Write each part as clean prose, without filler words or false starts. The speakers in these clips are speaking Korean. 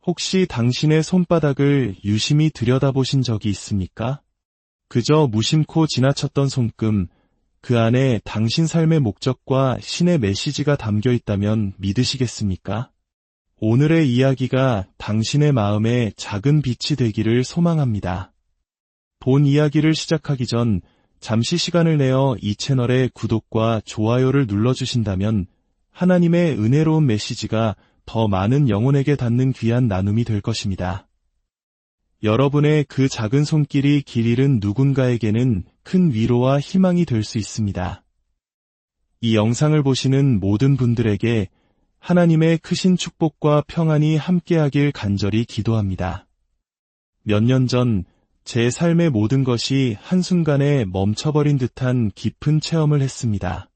혹시 당신의 손바닥을 유심히 들여다보신 적이 있습니까? 그저 무심코 지나쳤던 손금, 그 안에 당신 삶의 목적과 신의 메시지가 담겨 있다면 믿으시겠습니까? 오늘의 이야기가 당신의 마음에 작은 빛이 되기를 소망합니다. 본 이야기를 시작하기 전 잠시 시간을 내어 이 채널의 구독과 좋아요를 눌러주신다면 하나님의 은혜로운 메시지가 더 많은 영혼에게 닿는 귀한 나눔이 될 것입니다. 여러분의 그 작은 손길이 길 잃은 누군가에게는 큰 위로와 희망이 될 수 있습니다. 이 영상을 보시는 모든 분들에게 하나님의 크신 축복과 평안이 함께하길 간절히 기도합니다. 몇 년 전 제 삶의 모든 것이 한순간에 멈춰버린 듯한 깊은 체험을 했습니다.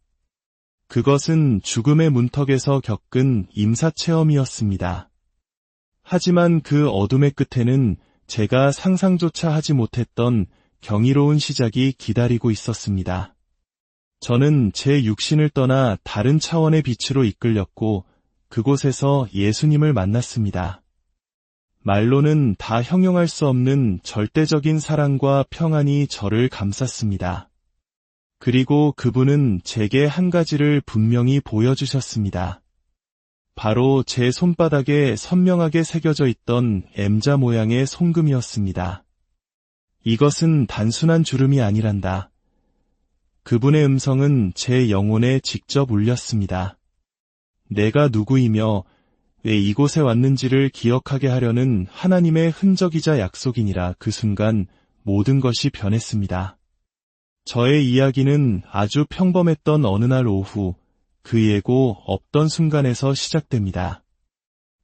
그것은 죽음의 문턱에서 겪은 임사체험이었습니다. 하지만 그 어둠의 끝에는 제가 상상조차 하지 못했던 경이로운 시작이 기다리고 있었습니다. 저는 제 육신을 떠나 다른 차원의 빛으로 이끌렸고 그곳에서 예수님을 만났습니다. 말로는 다 형용할 수 없는 절대적인 사랑과 평안이 저를 감쌌습니다. 그리고 그분은 제게 한 가지를 분명히 보여주셨습니다. 바로 제 손바닥에 선명하게 새겨져 있던 M자 모양의 손금이었습니다. 이것은 단순한 주름이 아니란다. 그분의 음성은 제 영혼에 직접 울렸습니다. 내가 누구이며 왜 이곳에 왔는지를 기억하게 하려는 하나님의 흔적이자 약속이니라. 그 순간 모든 것이 변했습니다. 저의 이야기는 아주 평범했던 어느 날 오후, 그 예고 없던 순간에서 시작됩니다.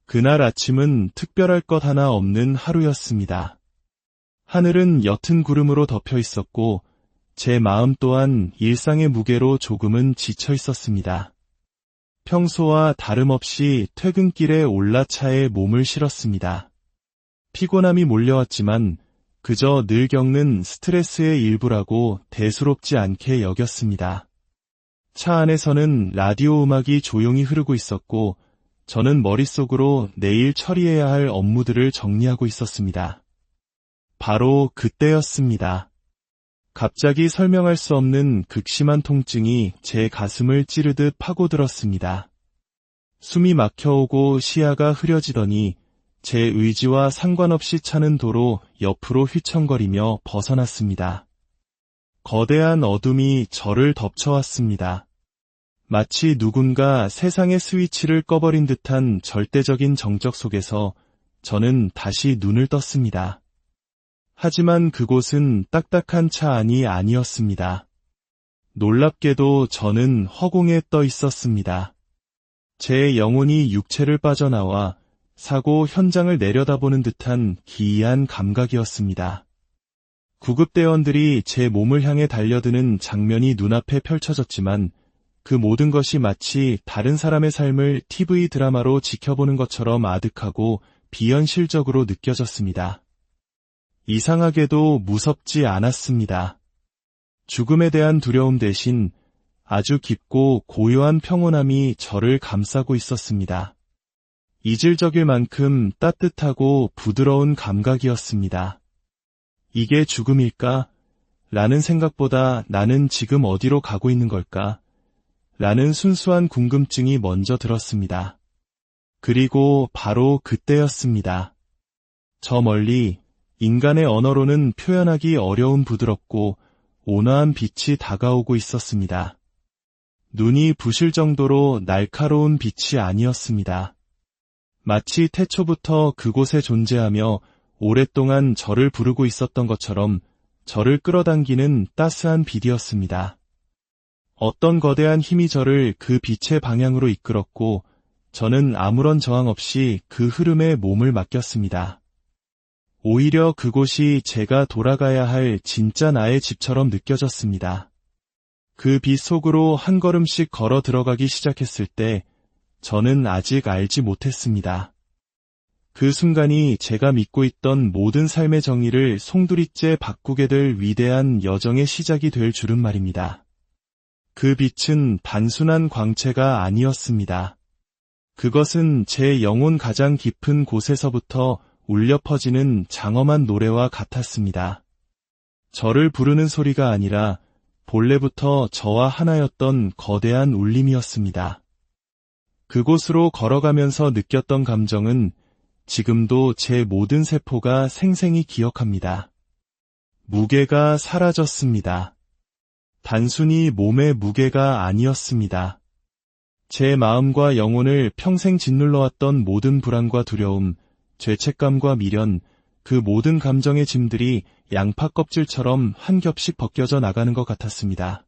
그날 아침은 특별할 것 하나 없는 하루였습니다. 하늘은 옅은 구름으로 덮여 있었고 제 마음 또한 일상의 무게로 조금은 지쳐 있었습니다. 평소와 다름없이 퇴근길에 올라차에 몸을 실었습니다. 피곤함이 몰려왔지만 그저 늘 겪는 스트레스의 일부라고 대수롭지 않게 여겼습니다. 차 안에서는 라디오 음악이 조용히 흐르고 있었고 저는 머릿속으로 내일 처리해야 할 업무들을 정리하고 있었습니다. 바로 그때였습니다. 갑자기 설명할 수 없는 극심한 통증이 제 가슴을 찌르듯 파고들었습니다. 숨이 막혀오고 시야가 흐려지더니 제 의지와 상관없이 차는 도로 옆으로 휘청거리며 벗어났습니다. 거대한 어둠이 저를 덮쳐왔습니다. 마치 누군가 세상의 스위치를 꺼버린 듯한 절대적인 정적 속에서 저는 다시 눈을 떴습니다. 하지만 그곳은 딱딱한 차 안이 아니었습니다. 놀랍게도 저는 허공에 떠 있었습니다. 제 영혼이 육체를 빠져나와 사고 현장을 내려다보는 듯한 기이한 감각이었습니다. 구급대원들이 제 몸을 향해 달려드는 장면이 눈앞에 펼쳐졌지만 그 모든 것이 마치 다른 사람의 삶을 TV 드라마로 지켜보는 것처럼 아득하고 비현실적으로 느껴졌습니다. 이상하게도 무섭지 않았습니다. 죽음에 대한 두려움 대신 아주 깊고 고요한 평온함이 저를 감싸고 있었습니다. 이질적일 만큼 따뜻하고 부드러운 감각이었습니다. 이게 죽음일까? 라는 생각보다 나는 지금 어디로 가고 있는 걸까? 라는 순수한 궁금증이 먼저 들었습니다. 그리고 바로 그때였습니다. 저 멀리 인간의 언어로는 표현하기 어려운 부드럽고 온화한 빛이 다가오고 있었습니다. 눈이 부실 정도로 날카로운 빛이 아니었습니다. 마치 태초부터 그곳에 존재하며 오랫동안 저를 부르고 있었던 것처럼 저를 끌어당기는 따스한 빛이었습니다. 어떤 거대한 힘이 저를 그 빛의 방향으로 이끌었고 저는 아무런 저항 없이 그 흐름에 몸을 맡겼습니다. 오히려 그곳이 제가 돌아가야 할 진짜 나의 집처럼 느껴졌습니다. 그 빛 속으로 한 걸음씩 걸어 들어가기 시작했을 때 저는 아직 알지 못했습니다. 그 순간이 제가 믿고 있던 모든 삶의 정의를 송두리째 바꾸게 될 위대한 여정의 시작이 될 줄은 말입니다. 그 빛은 단순한 광채가 아니었습니다. 그것은 제 영혼 가장 깊은 곳에서부터 울려 퍼지는 장엄한 노래와 같았습니다. 저를 부르는 소리가 아니라 본래부터 저와 하나였던 거대한 울림이었습니다. 그곳으로 걸어가면서 느꼈던 감정은 지금도 제 모든 세포가 생생히 기억합니다. 무게가 사라졌습니다. 단순히 몸의 무게가 아니었습니다. 제 마음과 영혼을 평생 짓눌러왔던 모든 불안과 두려움, 죄책감과 미련, 그 모든 감정의 짐들이 양파 껍질처럼 한 겹씩 벗겨져 나가는 것 같았습니다.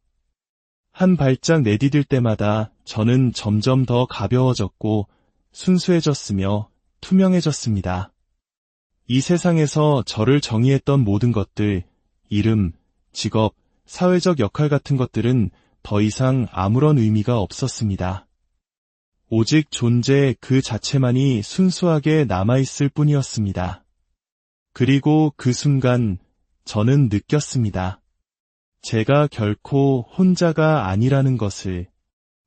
한 발짝 내디딜 때마다 저는 점점 더 가벼워졌고 순수해졌으며 투명해졌습니다. 이 세상에서 저를 정의했던 모든 것들, 이름, 직업, 사회적 역할 같은 것들은 더 이상 아무런 의미가 없었습니다. 오직 존재 그 자체만이 순수하게 남아있을 뿐이었습니다. 그리고 그 순간 저는 느꼈습니다. 제가 결코 혼자가 아니라는 것을.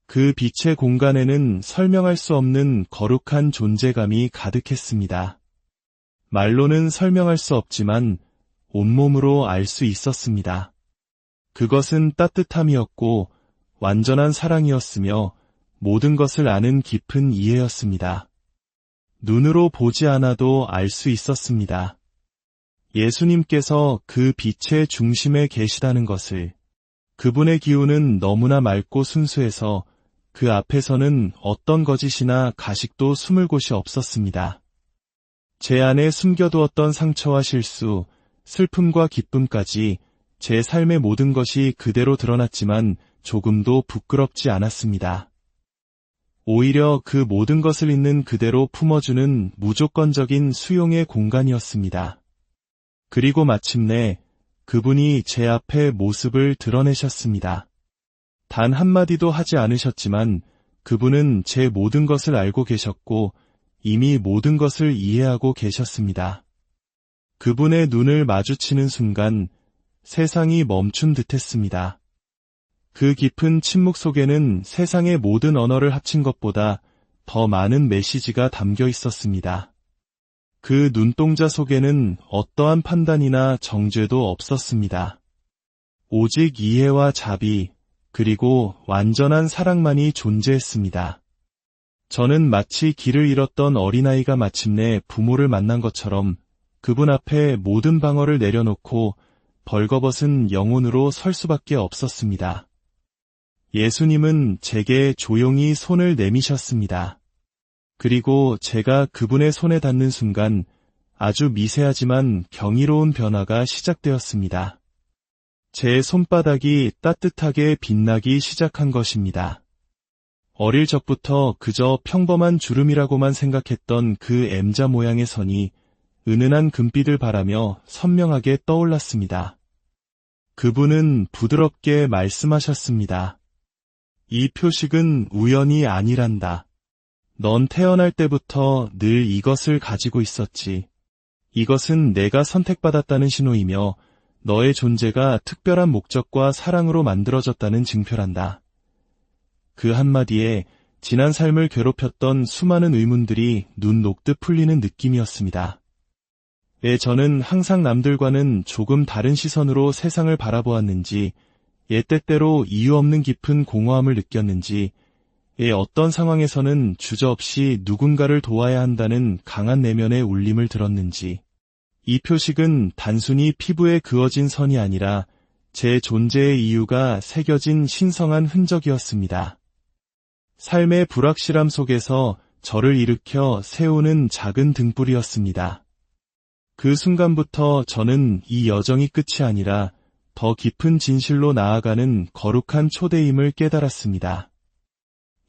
그 빛의 공간에는 설명할 수 없는 거룩한 존재감이 가득했습니다. 말로는 설명할 수 없지만 온몸으로 알 수 있었습니다. 그것은 따뜻함이었고 완전한 사랑이었으며 모든 것을 아는 깊은 이해였습니다. 눈으로 보지 않아도 알 수 있었습니다. 예수님께서 그 빛의 중심에 계시다는 것을. 그분의 기운은 너무나 맑고 순수해서 그 앞에서는 어떤 거짓이나 가식도 숨을 곳이 없었습니다. 제 안에 숨겨두었던 상처와 실수, 슬픔과 기쁨까지 제 삶의 모든 것이 그대로 드러났지만 조금도 부끄럽지 않았습니다. 오히려 그 모든 것을 있는 그대로 품어주는 무조건적인 수용의 공간이었습니다. 그리고 마침내 그분이 제 앞에 모습을 드러내셨습니다. 단 한마디도 하지 않으셨지만 그분은 제 모든 것을 알고 계셨고 이미 모든 것을 이해하고 계셨습니다. 그분의 눈을 마주치는 순간 세상이 멈춘 듯했습니다. 그 깊은 침묵 속에는 세상의 모든 언어를 합친 것보다 더 많은 메시지가 담겨 있었습니다. 그 눈동자 속에는 어떠한 판단이나 정죄도 없었습니다. 오직 이해와 자비, 그리고 완전한 사랑만이 존재했습니다. 저는 마치 길을 잃었던 어린아이가 마침내 부모를 만난 것처럼 그분 앞에 모든 방어를 내려놓고 벌거벗은 영혼으로 설 수밖에 없었습니다. 예수님은 제게 조용히 손을 내미셨습니다. 그리고 제가 그분의 손에 닿는 순간 아주 미세하지만 경이로운 변화가 시작되었습니다. 제 손바닥이 따뜻하게 빛나기 시작한 것입니다. 어릴 적부터 그저 평범한 주름이라고만 생각했던 그 M자 모양의 선이 은은한 금빛을 바라며 선명하게 떠올랐습니다. 그분은 부드럽게 말씀하셨습니다. 이 표식은 우연이 아니란다. 넌 태어날 때부터 늘 이것을 가지고 있었지. 이것은 내가 선택받았다는 신호이며 너의 존재가 특별한 목적과 사랑으로 만들어졌다는 증표란다. 그 한마디에 지난 삶을 괴롭혔던 수많은 의문들이 눈 녹듯 풀리는 느낌이었습니다. 왜 저는 항상 남들과는 조금 다른 시선으로 세상을 바라보았는지, 때때로 이유 없는 깊은 공허함을 느꼈는지, 어떤 상황에서는 주저없이 누군가를 도와야 한다는 강한 내면의 울림을 들었는지, 이 표식은 단순히 피부에 그어진 선이 아니라 제 존재의 이유가 새겨진 신성한 흔적이었습니다. 삶의 불확실함 속에서 저를 일으켜 세우는 작은 등불이었습니다. 그 순간부터 저는 이 여정이 끝이 아니라 더 깊은 진실로 나아가는 거룩한 초대임을 깨달았습니다.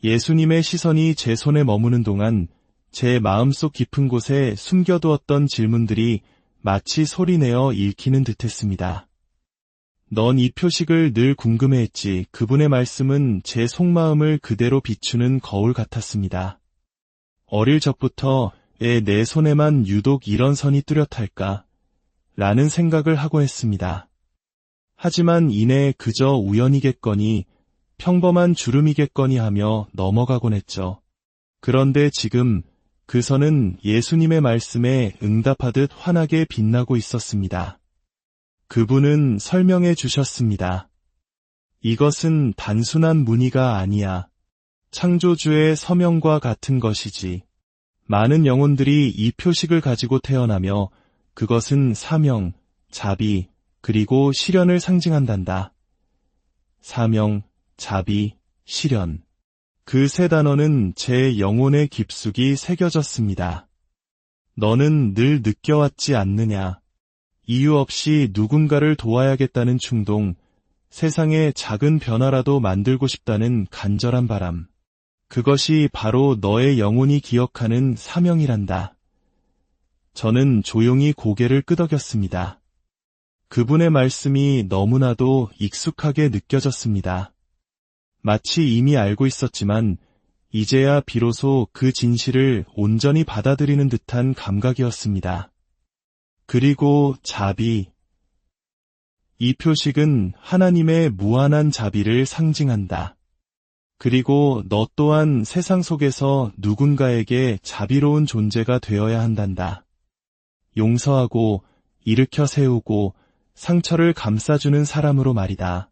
예수님의 시선이 제 손에 머무는 동안 제 마음속 깊은 곳에 숨겨두었던 질문들이 마치 소리내어 읽히는 듯했습니다. 넌 이 표식을 늘 궁금해했지. 그분의 말씀은 제 속마음을 그대로 비추는 거울 같았습니다. 어릴 적부터 내 손에만 유독 이런 선이 뚜렷할까? 라는 생각을 하곤 했습니다. 하지만 이내 그저 우연이겠거니 평범한 주름이겠거니 하며 넘어가곤 했죠. 그런데 지금 그 선은 예수님의 말씀에 응답하듯 환하게 빛나고 있었습니다. 그분은 설명해 주셨습니다. 이것은 단순한 문의가 아니야. 창조주의 서명과 같은 것이지. 많은 영혼들이 이 표식을 가지고 태어나며 그것은 사명, 자비, 그리고 시련을 상징한단다. 사명, 자비, 시련. 그 세 단어는 제 영혼에 깊숙이 새겨졌습니다. 너는 늘 느껴왔지 않느냐. 이유 없이 누군가를 도와야겠다는 충동, 세상의 작은 변화라도 만들고 싶다는 간절한 바람. 그것이 바로 너의 영혼이 기억하는 사명이란다. 저는 조용히 고개를 끄덕였습니다. 그분의 말씀이 너무나도 익숙하게 느껴졌습니다. 마치 이미 알고 있었지만 이제야 비로소 그 진실을 온전히 받아들이는 듯한 감각이었습니다. 그리고 자비. 이 표식은 하나님의 무한한 자비를 상징한다. 그리고 너 또한 세상 속에서 누군가에게 자비로운 존재가 되어야 한단다. 용서하고 일으켜 세우고 상처를 감싸주는 사람으로 말이다.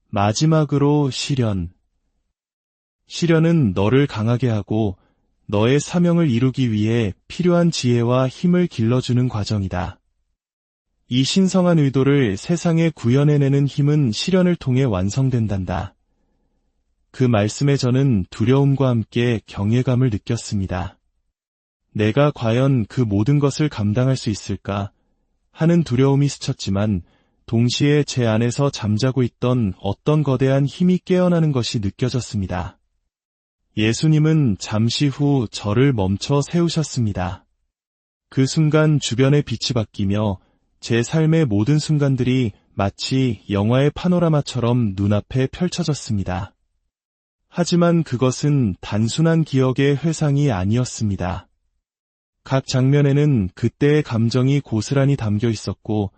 마지막으로 시련. 시련은 너를 강하게 하고 너의 사명을 이루기 위해 필요한 지혜와 힘을 길러주는 과정이다. 이 신성한 의도를 세상에 구현해내는 힘은 시련을 통해 완성된단다. 그 말씀에 저는 두려움과 함께 경외감을 느꼈습니다. 내가 과연 그 모든 것을 감당할 수 있을까 하는 두려움이 스쳤지만 동시에 제 안에서 잠자고 있던 어떤 거대한 힘이 깨어나는 것이 느껴졌습니다. 예수님은 잠시 후 저를 멈춰 세우셨습니다. 그 순간 주변의 빛이 바뀌며 제 삶의 모든 순간들이 마치 영화의 파노라마처럼 눈앞에 펼쳐졌습니다. 하지만 그것은 단순한 기억의 회상이 아니었습니다. 각 장면에는 그때의 감정이 고스란히 담겨 있었고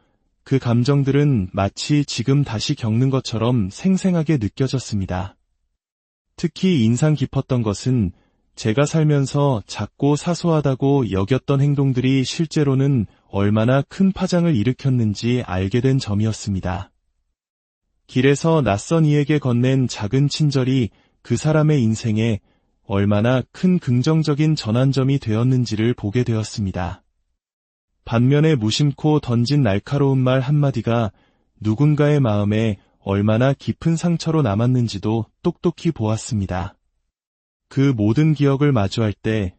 그 감정들은 마치 지금 다시 겪는 것처럼 생생하게 느껴졌습니다. 특히 인상 깊었던 것은 제가 살면서 작고 사소하다고 여겼던 행동들이 실제로는 얼마나 큰 파장을 일으켰는지 알게 된 점이었습니다. 길에서 낯선 이에게 건넨 작은 친절이 그 사람의 인생에 얼마나 큰 긍정적인 전환점이 되었는지를 보게 되었습니다. 반면에 무심코 던진 날카로운 말 한마디가 누군가의 마음에 얼마나 깊은 상처로 남았는지도 똑똑히 보았습니다. 그 모든 기억을 마주할 때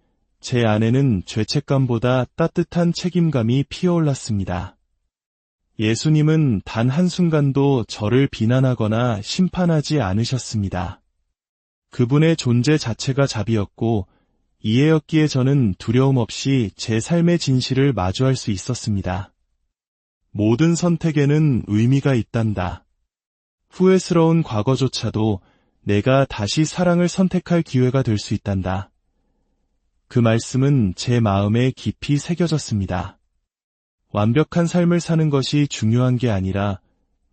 제 안에는 죄책감보다 따뜻한 책임감이 피어올랐습니다. 예수님은 단 한순간도 저를 비난하거나 심판하지 않으셨습니다. 그분의 존재 자체가 자비였고 이해였기에 저는 두려움 없이 제 삶의 진실을 마주할 수 있었습니다. 모든 선택에는 의미가 있단다. 후회스러운 과거조차도 내가 다시 사랑을 선택할 기회가 될 수 있단다. 그 말씀은 제 마음에 깊이 새겨졌습니다. 완벽한 삶을 사는 것이 중요한 게 아니라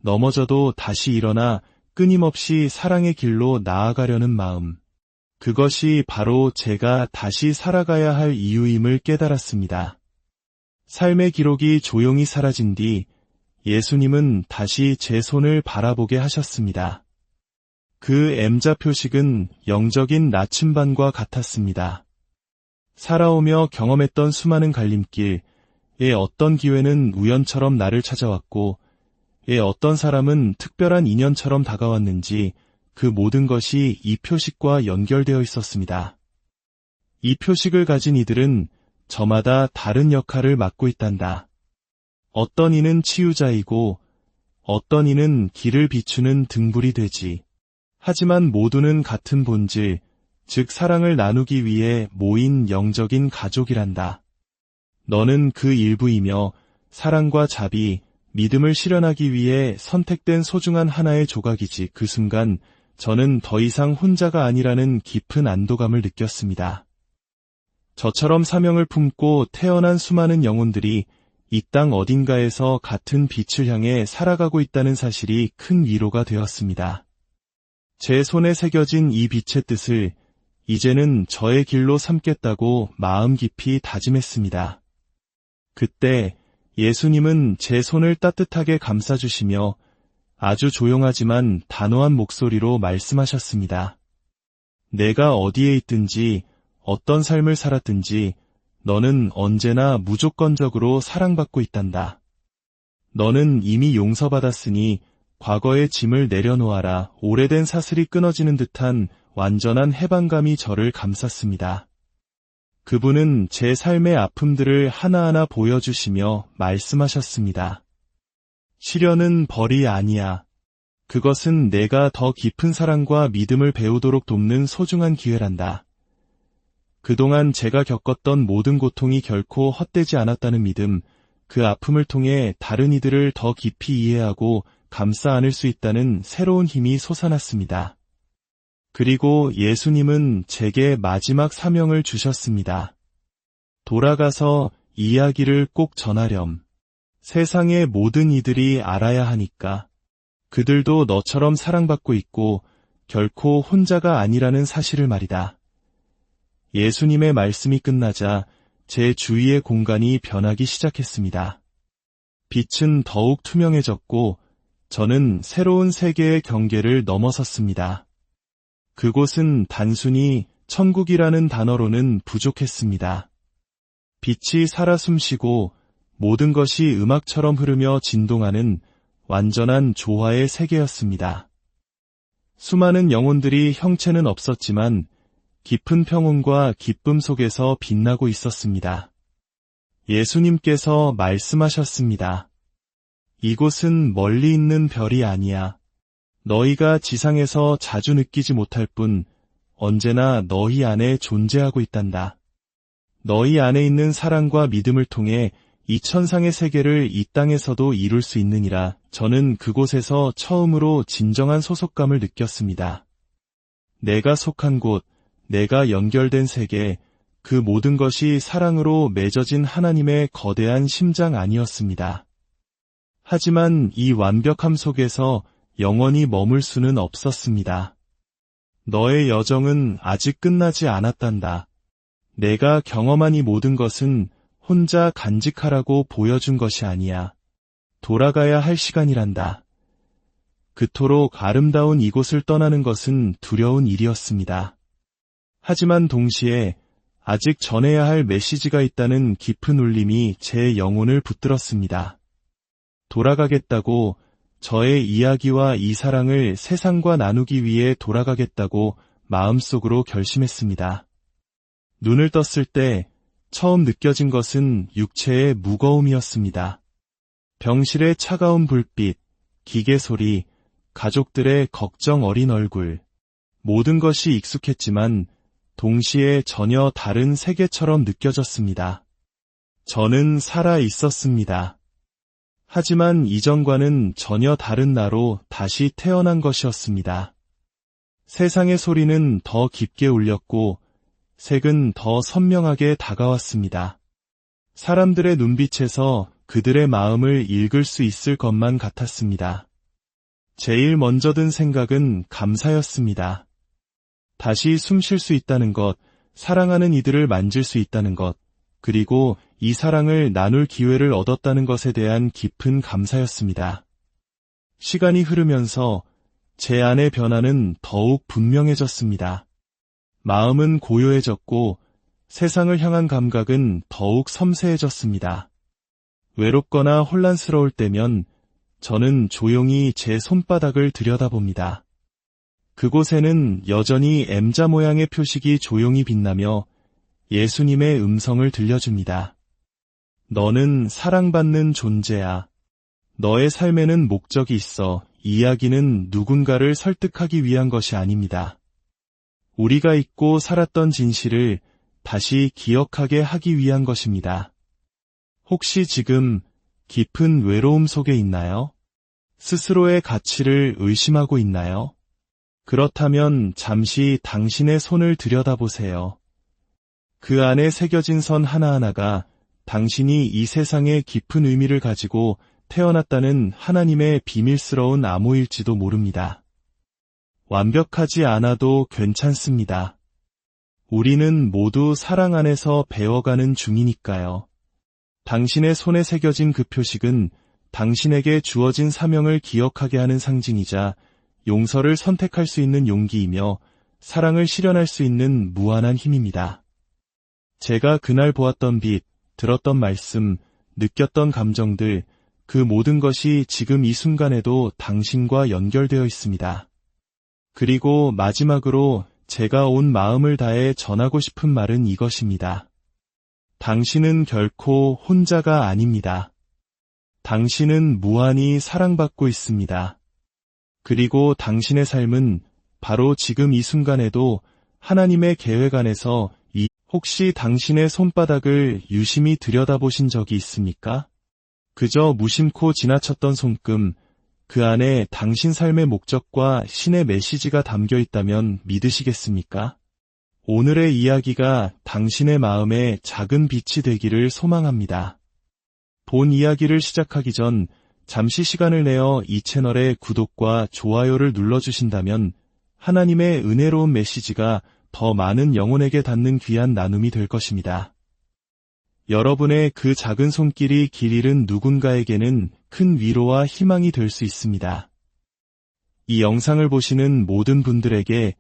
넘어져도 다시 일어나 끊임없이 사랑의 길로 나아가려는 마음. 그것이 바로 제가 다시 살아가야 할 이유임을 깨달았습니다. 삶의 기록이 조용히 사라진 뒤 예수님은 다시 제 손을 바라보게 하셨습니다. 그 M자 표식은 영적인 나침반과 같았습니다. 살아오며 경험했던 수많은 갈림길에 어떤 기회는 우연처럼 나를 찾아왔고 어떤 사람은 특별한 인연처럼 다가왔는지 그 모든 것이 이 표식과 연결되어 있었습니다. 이 표식을 가진 이들은 저마다 다른 역할을 맡고 있단다. 어떤 이는 치유자이고 어떤 이는 길을 비추는 등불이 되지. 하지만 모두는 같은 본질, 즉 사랑을 나누기 위해 모인 영적인 가족이란다. 너는 그 일부이며 사랑과 자비, 믿음을 실현하기 위해 선택된 소중한 하나의 조각이지. 그 순간 저는 더 이상 혼자가 아니라는 깊은 안도감을 느꼈습니다. 저처럼 사명을 품고 태어난 수많은 영혼들이 이 땅 어딘가에서 같은 빛을 향해 살아가고 있다는 사실이 큰 위로가 되었습니다. 제 손에 새겨진 이 빛의 뜻을 이제는 저의 길로 삼겠다고 마음 깊이 다짐했습니다. 그때 예수님은 제 손을 따뜻하게 감싸주시며 아주 조용하지만 단호한 목소리로 말씀하셨습니다. 내가 어디에 있든지 어떤 삶을 살았든지 너는 언제나 무조건적으로 사랑받고 있단다. 너는 이미 용서받았으니 과거의 짐을 내려놓아라. 오래된 사슬이 끊어지는 듯한 완전한 해방감이 저를 감쌌습니다. 그분은 제 삶의 아픔들을 하나하나 보여주시며 말씀하셨습니다. 시련은 벌이 아니야. 그것은 내가 더 깊은 사랑과 믿음을 배우도록 돕는 소중한 기회란다. 그동안 제가 겪었던 모든 고통이 결코 헛되지 않았다는 믿음, 그 아픔을 통해 다른 이들을 더 깊이 이해하고 감싸 안을 수 있다는 새로운 힘이 솟아났습니다. 그리고 예수님은 제게 마지막 사명을 주셨습니다. 돌아가서 이야기를 꼭 전하렴. 세상의 모든 이들이 알아야 하니까. 그들도 너처럼 사랑받고 있고 결코 혼자가 아니라는 사실을 말이다. 예수님의 말씀이 끝나자 제 주위의 공간이 변하기 시작했습니다. 빛은 더욱 투명해졌고 저는 새로운 세계의 경계를 넘어섰습니다. 그곳은 단순히 천국이라는 단어로는 부족했습니다. 빛이 살아 숨쉬고 모든 것이 음악처럼 흐르며 진동하는 완전한 조화의 세계였습니다. 수많은 영혼들이 형체는 없었지만 깊은 평온과 기쁨 속에서 빛나고 있었습니다. 예수님께서 말씀하셨습니다. 이곳은 멀리 있는 별이 아니야. 너희가 지상에서 자주 느끼지 못할 뿐 언제나 너희 안에 존재하고 있단다. 너희 안에 있는 사랑과 믿음을 통해 이 천상의 세계를 이 땅에서도 이룰 수 있느니라. 저는 그곳에서 처음으로 진정한 소속감을 느꼈습니다. 내가 속한 곳, 내가 연결된 세계, 그 모든 것이 사랑으로 맺어진 하나님의 거대한 심장 아니었습니다. 하지만 이 완벽함 속에서 영원히 머물 수는 없었습니다. 너의 여정은 아직 끝나지 않았단다. 내가 경험한 이 모든 것은 혼자 간직하라고 보여준 것이 아니야. 돌아가야 할 시간이란다. 그토록 아름다운 이곳을 떠나는 것은 두려운 일이었습니다. 하지만 동시에 아직 전해야 할 메시지가 있다는 깊은 울림이 제 영혼을 붙들었습니다. 돌아가겠다고, 저의 이야기와 이 사랑을 세상과 나누기 위해 돌아가겠다고 마음속으로 결심했습니다. 눈을 떴을 때 처음 느껴진 것은 육체의 무거움이었습니다. 병실의 차가운 불빛, 기계 소리, 가족들의 걱정 어린 얼굴, 모든 것이 익숙했지만 동시에 전혀 다른 세계처럼 느껴졌습니다. 저는 살아 있었습니다. 하지만 이전과는 전혀 다른 나로 다시 태어난 것이었습니다. 세상의 소리는 더 깊게 울렸고 색은 더 선명하게 다가왔습니다. 사람들의 눈빛에서 그들의 마음을 읽을 수 있을 것만 같았습니다. 제일 먼저 든 생각은 감사였습니다. 다시 숨 쉴 수 있다는 것, 사랑하는 이들을 만질 수 있다는 것, 그리고 이 사랑을 나눌 기회를 얻었다는 것에 대한 깊은 감사였습니다. 시간이 흐르면서 제 안의 변화는 더욱 분명해졌습니다. 마음은 고요해졌고 세상을 향한 감각은 더욱 섬세해졌습니다. 외롭거나 혼란스러울 때면 저는 조용히 제 손바닥을 들여다봅니다. 그곳에는 여전히 M자 모양의 표식이 조용히 빛나며 예수님의 음성을 들려줍니다. 너는 사랑받는 존재야. 너의 삶에는 목적이 있어. 이야기는 누군가를 설득하기 위한 것이 아닙니다. 우리가 잊고 살았던 진실을 다시 기억하게 하기 위한 것입니다. 혹시 지금 깊은 외로움 속에 있나요? 스스로의 가치를 의심하고 있나요? 그렇다면 잠시 당신의 손을 들여다보세요. 그 안에 새겨진 선 하나하나가 당신이 이 세상에 깊은 의미를 가지고 태어났다는 하나님의 비밀스러운 암호일지도 모릅니다. 완벽하지 않아도 괜찮습니다. 우리는 모두 사랑 안에서 배워가는 중이니까요. 당신의 손에 새겨진 그 표식은 당신에게 주어진 사명을 기억하게 하는 상징이자 용서를 선택할 수 있는 용기이며 사랑을 실현할 수 있는 무한한 힘입니다. 제가 그날 보았던 빛, 들었던 말씀, 느꼈던 감정들, 그 모든 것이 지금 이 순간에도 당신과 연결되어 있습니다. 그리고 마지막으로 제가 온 마음을 다해 전하고 싶은 말은 이것입니다. 당신은 결코 혼자가 아닙니다. 당신은 무한히 사랑받고 있습니다. 그리고 당신의 삶은 바로 지금 이 순간에도 하나님의 계획 안에서 혹시 당신의 손바닥을 유심히 들여다보신 적이 있습니까? 그저 무심코 지나쳤던 손금, 그 안에 당신 삶의 목적과 신의 메시지가 담겨 있다면 믿으시겠습니까? 오늘의 이야기가 당신의 마음에 작은 빛이 되기를 소망합니다. 본 이야기를 시작하기 전 잠시 시간을 내어 이 채널의 구독과 좋아요를 눌러주신다면 하나님의 은혜로운 메시지가 더 많은 영혼에게 닿는 귀한 나눔이 될 것입니다. 여러분의 그 작은 손길이 길 잃은 누군가에게는 큰 위로와 희망이 될 수 있습니다. 이 영상을 보시는 모든 분들에게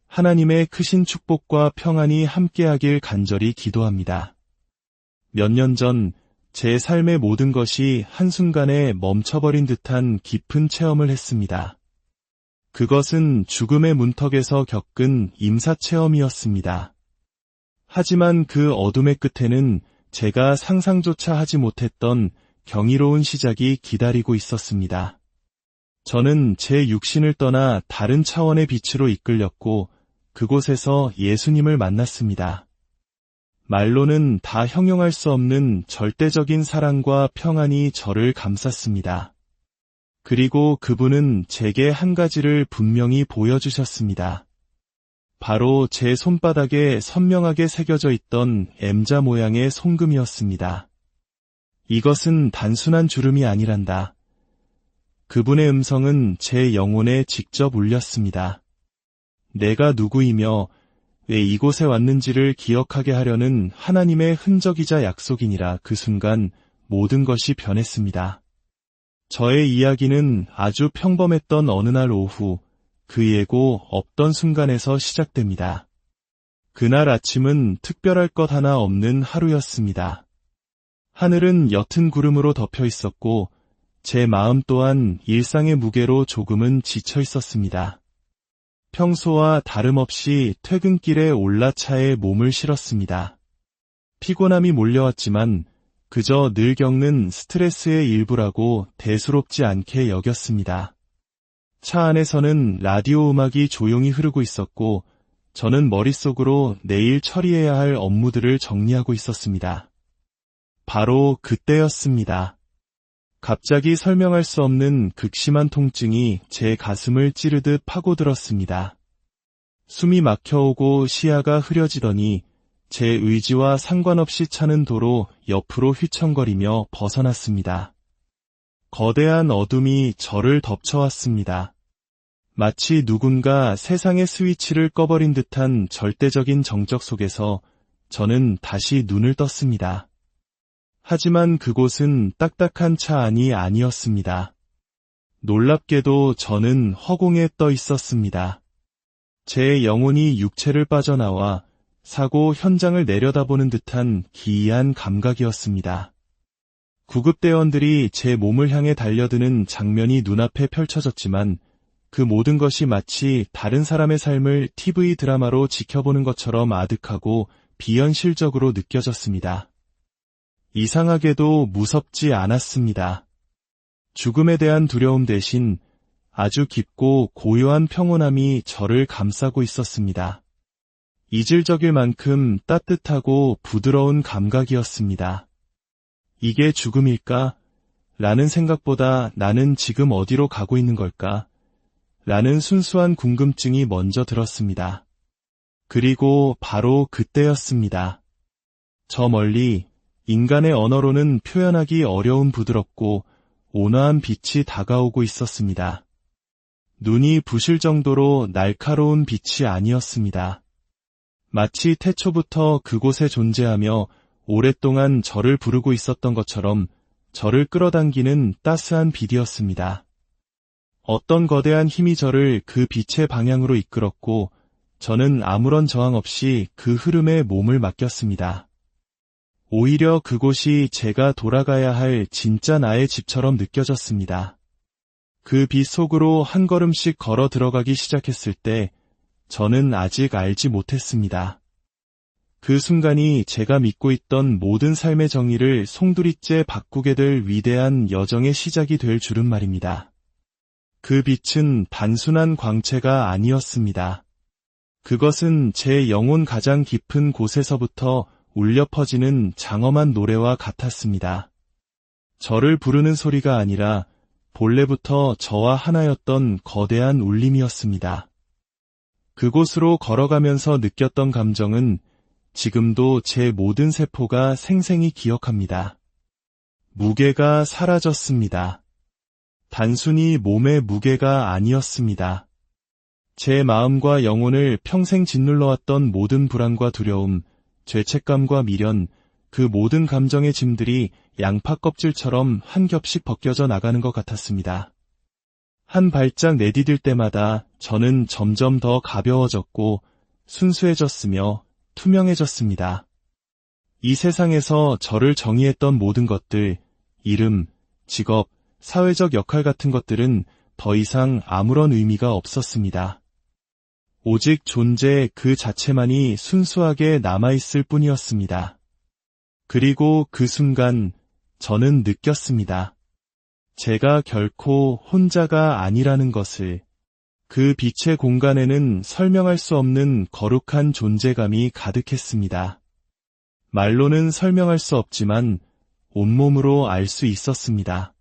하나님의 크신 축복과 평안이 함께하길 간절히 기도합니다. 몇 년 전 제 삶의 모든 것이 한순간에 멈춰버린 듯한 깊은 체험을 했습니다. 그것은 죽음의 문턱에서 겪은 임사체험이었습니다. 하지만 그 어둠의 끝에는 제가 상상조차 하지 못했던 경이로운 시작이 기다리고 있었습니다. 저는 제 육신을 떠나 다른 차원의 빛으로 이끌렸고 그곳에서 예수님을 만났습니다. 말로는 다 형용할 수 없는 절대적인 사랑과 평안이 저를 감쌌습니다. 그리고 그분은 제게 한 가지를 분명히 보여주셨습니다. 바로 제 손바닥에 선명하게 새겨져 있던 M자 모양의 손금이었습니다. 이것은 단순한 주름이 아니란다. 그분의 음성은 제 영혼에 직접 울렸습니다. 내가 누구이며 왜 이곳에 왔는지를 기억하게 하려는 하나님의 흔적이자 약속이니라. 그 순간 모든 것이 변했습니다. 저의 이야기는 아주 평범했던 어느 날 오후 그 예고 없던 순간에서 시작됩니다. 그날 아침은 특별할 것 하나 없는 하루였습니다. 하늘은 옅은 구름으로 덮여 있었고 제 마음 또한 일상의 무게로 조금은 지쳐 있었습니다. 평소와 다름없이 퇴근길에 올라차에 몸을 실었습니다. 피곤함이 몰려왔지만 그저 늘 겪는 스트레스의 일부라고 대수롭지 않게 여겼습니다. 차 안에서는 라디오 음악이 조용히 흐르고 있었고 저는 머릿속으로 내일 처리해야 할 업무들을 정리하고 있었습니다. 바로 그때였습니다. 갑자기 설명할 수 없는 극심한 통증이 제 가슴을 찌르듯 파고들었습니다. 숨이 막혀오고 시야가 흐려지더니 제 의지와 상관없이 차는 도로 옆으로 휘청거리며 벗어났습니다. 거대한 어둠이 저를 덮쳐왔습니다. 마치 누군가 세상의 스위치를 꺼버린 듯한 절대적인 정적 속에서 저는 다시 눈을 떴습니다. 하지만 그곳은 딱딱한 차 안이 아니었습니다. 놀랍게도 저는 허공에 떠 있었습니다. 제 영혼이 육체를 빠져나와 사고 현장을 내려다보는 듯한 기이한 감각이었습니다. 구급대원들이 제 몸을 향해 달려드는 장면이 눈앞에 펼쳐졌지만 그 모든 것이 마치 다른 사람의 삶을 TV 드라마로 지켜보는 것처럼 아득하고 비현실적으로 느껴졌습니다. 이상하게도 무섭지 않았습니다. 죽음에 대한 두려움 대신 아주 깊고 고요한 평온함이 저를 감싸고 있었습니다. 이질적일 만큼 따뜻하고 부드러운 감각이었습니다. 이게 죽음일까? 라는 생각보다 나는 지금 어디로 가고 있는 걸까? 라는 순수한 궁금증이 먼저 들었습니다. 그리고 바로 그때였습니다. 저 멀리 인간의 언어로는 표현하기 어려운 부드럽고 온화한 빛이 다가오고 있었습니다. 눈이 부실 정도로 날카로운 빛이 아니었습니다. 마치 태초부터 그곳에 존재하며 오랫동안 저를 부르고 있었던 것처럼 저를 끌어당기는 따스한 빛이었습니다. 어떤 거대한 힘이 저를 그 빛의 방향으로 이끌었고 저는 아무런 저항 없이 그 흐름에 몸을 맡겼습니다. 오히려 그곳이 제가 돌아가야 할 진짜 나의 집처럼 느껴졌습니다. 그 빛 속으로 한 걸음씩 걸어 들어가기 시작했을 때 저는 아직 알지 못했습니다. 그 순간이 제가 믿고 있던 모든 삶의 정의를 송두리째 바꾸게 될 위대한 여정의 시작이 될 줄은 말입니다. 그 빛은 단순한 광채가 아니었습니다. 그것은 제 영혼 가장 깊은 곳에서부터 울려 퍼지는 장엄한 노래와 같았습니다. 저를 부르는 소리가 아니라 본래부터 저와 하나였던 거대한 울림이었습니다. 그곳으로 걸어가면서 느꼈던 감정은 지금도 제 모든 세포가 생생히 기억합니다. 무게가 사라졌습니다. 단순히 몸의 무게가 아니었습니다. 제 마음과 영혼을 평생 짓눌러왔던 모든 불안과 두려움, 죄책감과 미련, 그 모든 감정의 짐들이 양파 껍질처럼 한 겹씩 벗겨져 나가는 것 같았습니다. 한 발짝 내디딜 때마다 저는 점점 더 가벼워졌고 순수해졌으며 투명해졌습니다. 이 세상에서 저를 정의했던 모든 것들, 이름, 직업, 사회적 역할 같은 것들은 더 이상 아무런 의미가 없었습니다. 오직 존재 그 자체만이 순수하게 남아있을 뿐이었습니다. 그리고 그 순간 저는 느꼈습니다. 제가 결코 혼자가 아니라는 것을. 그 빛의 공간에는 설명할 수 없는 거룩한 존재감이 가득했습니다. 말로는 설명할 수 없지만 온몸으로 알 수 있었습니다.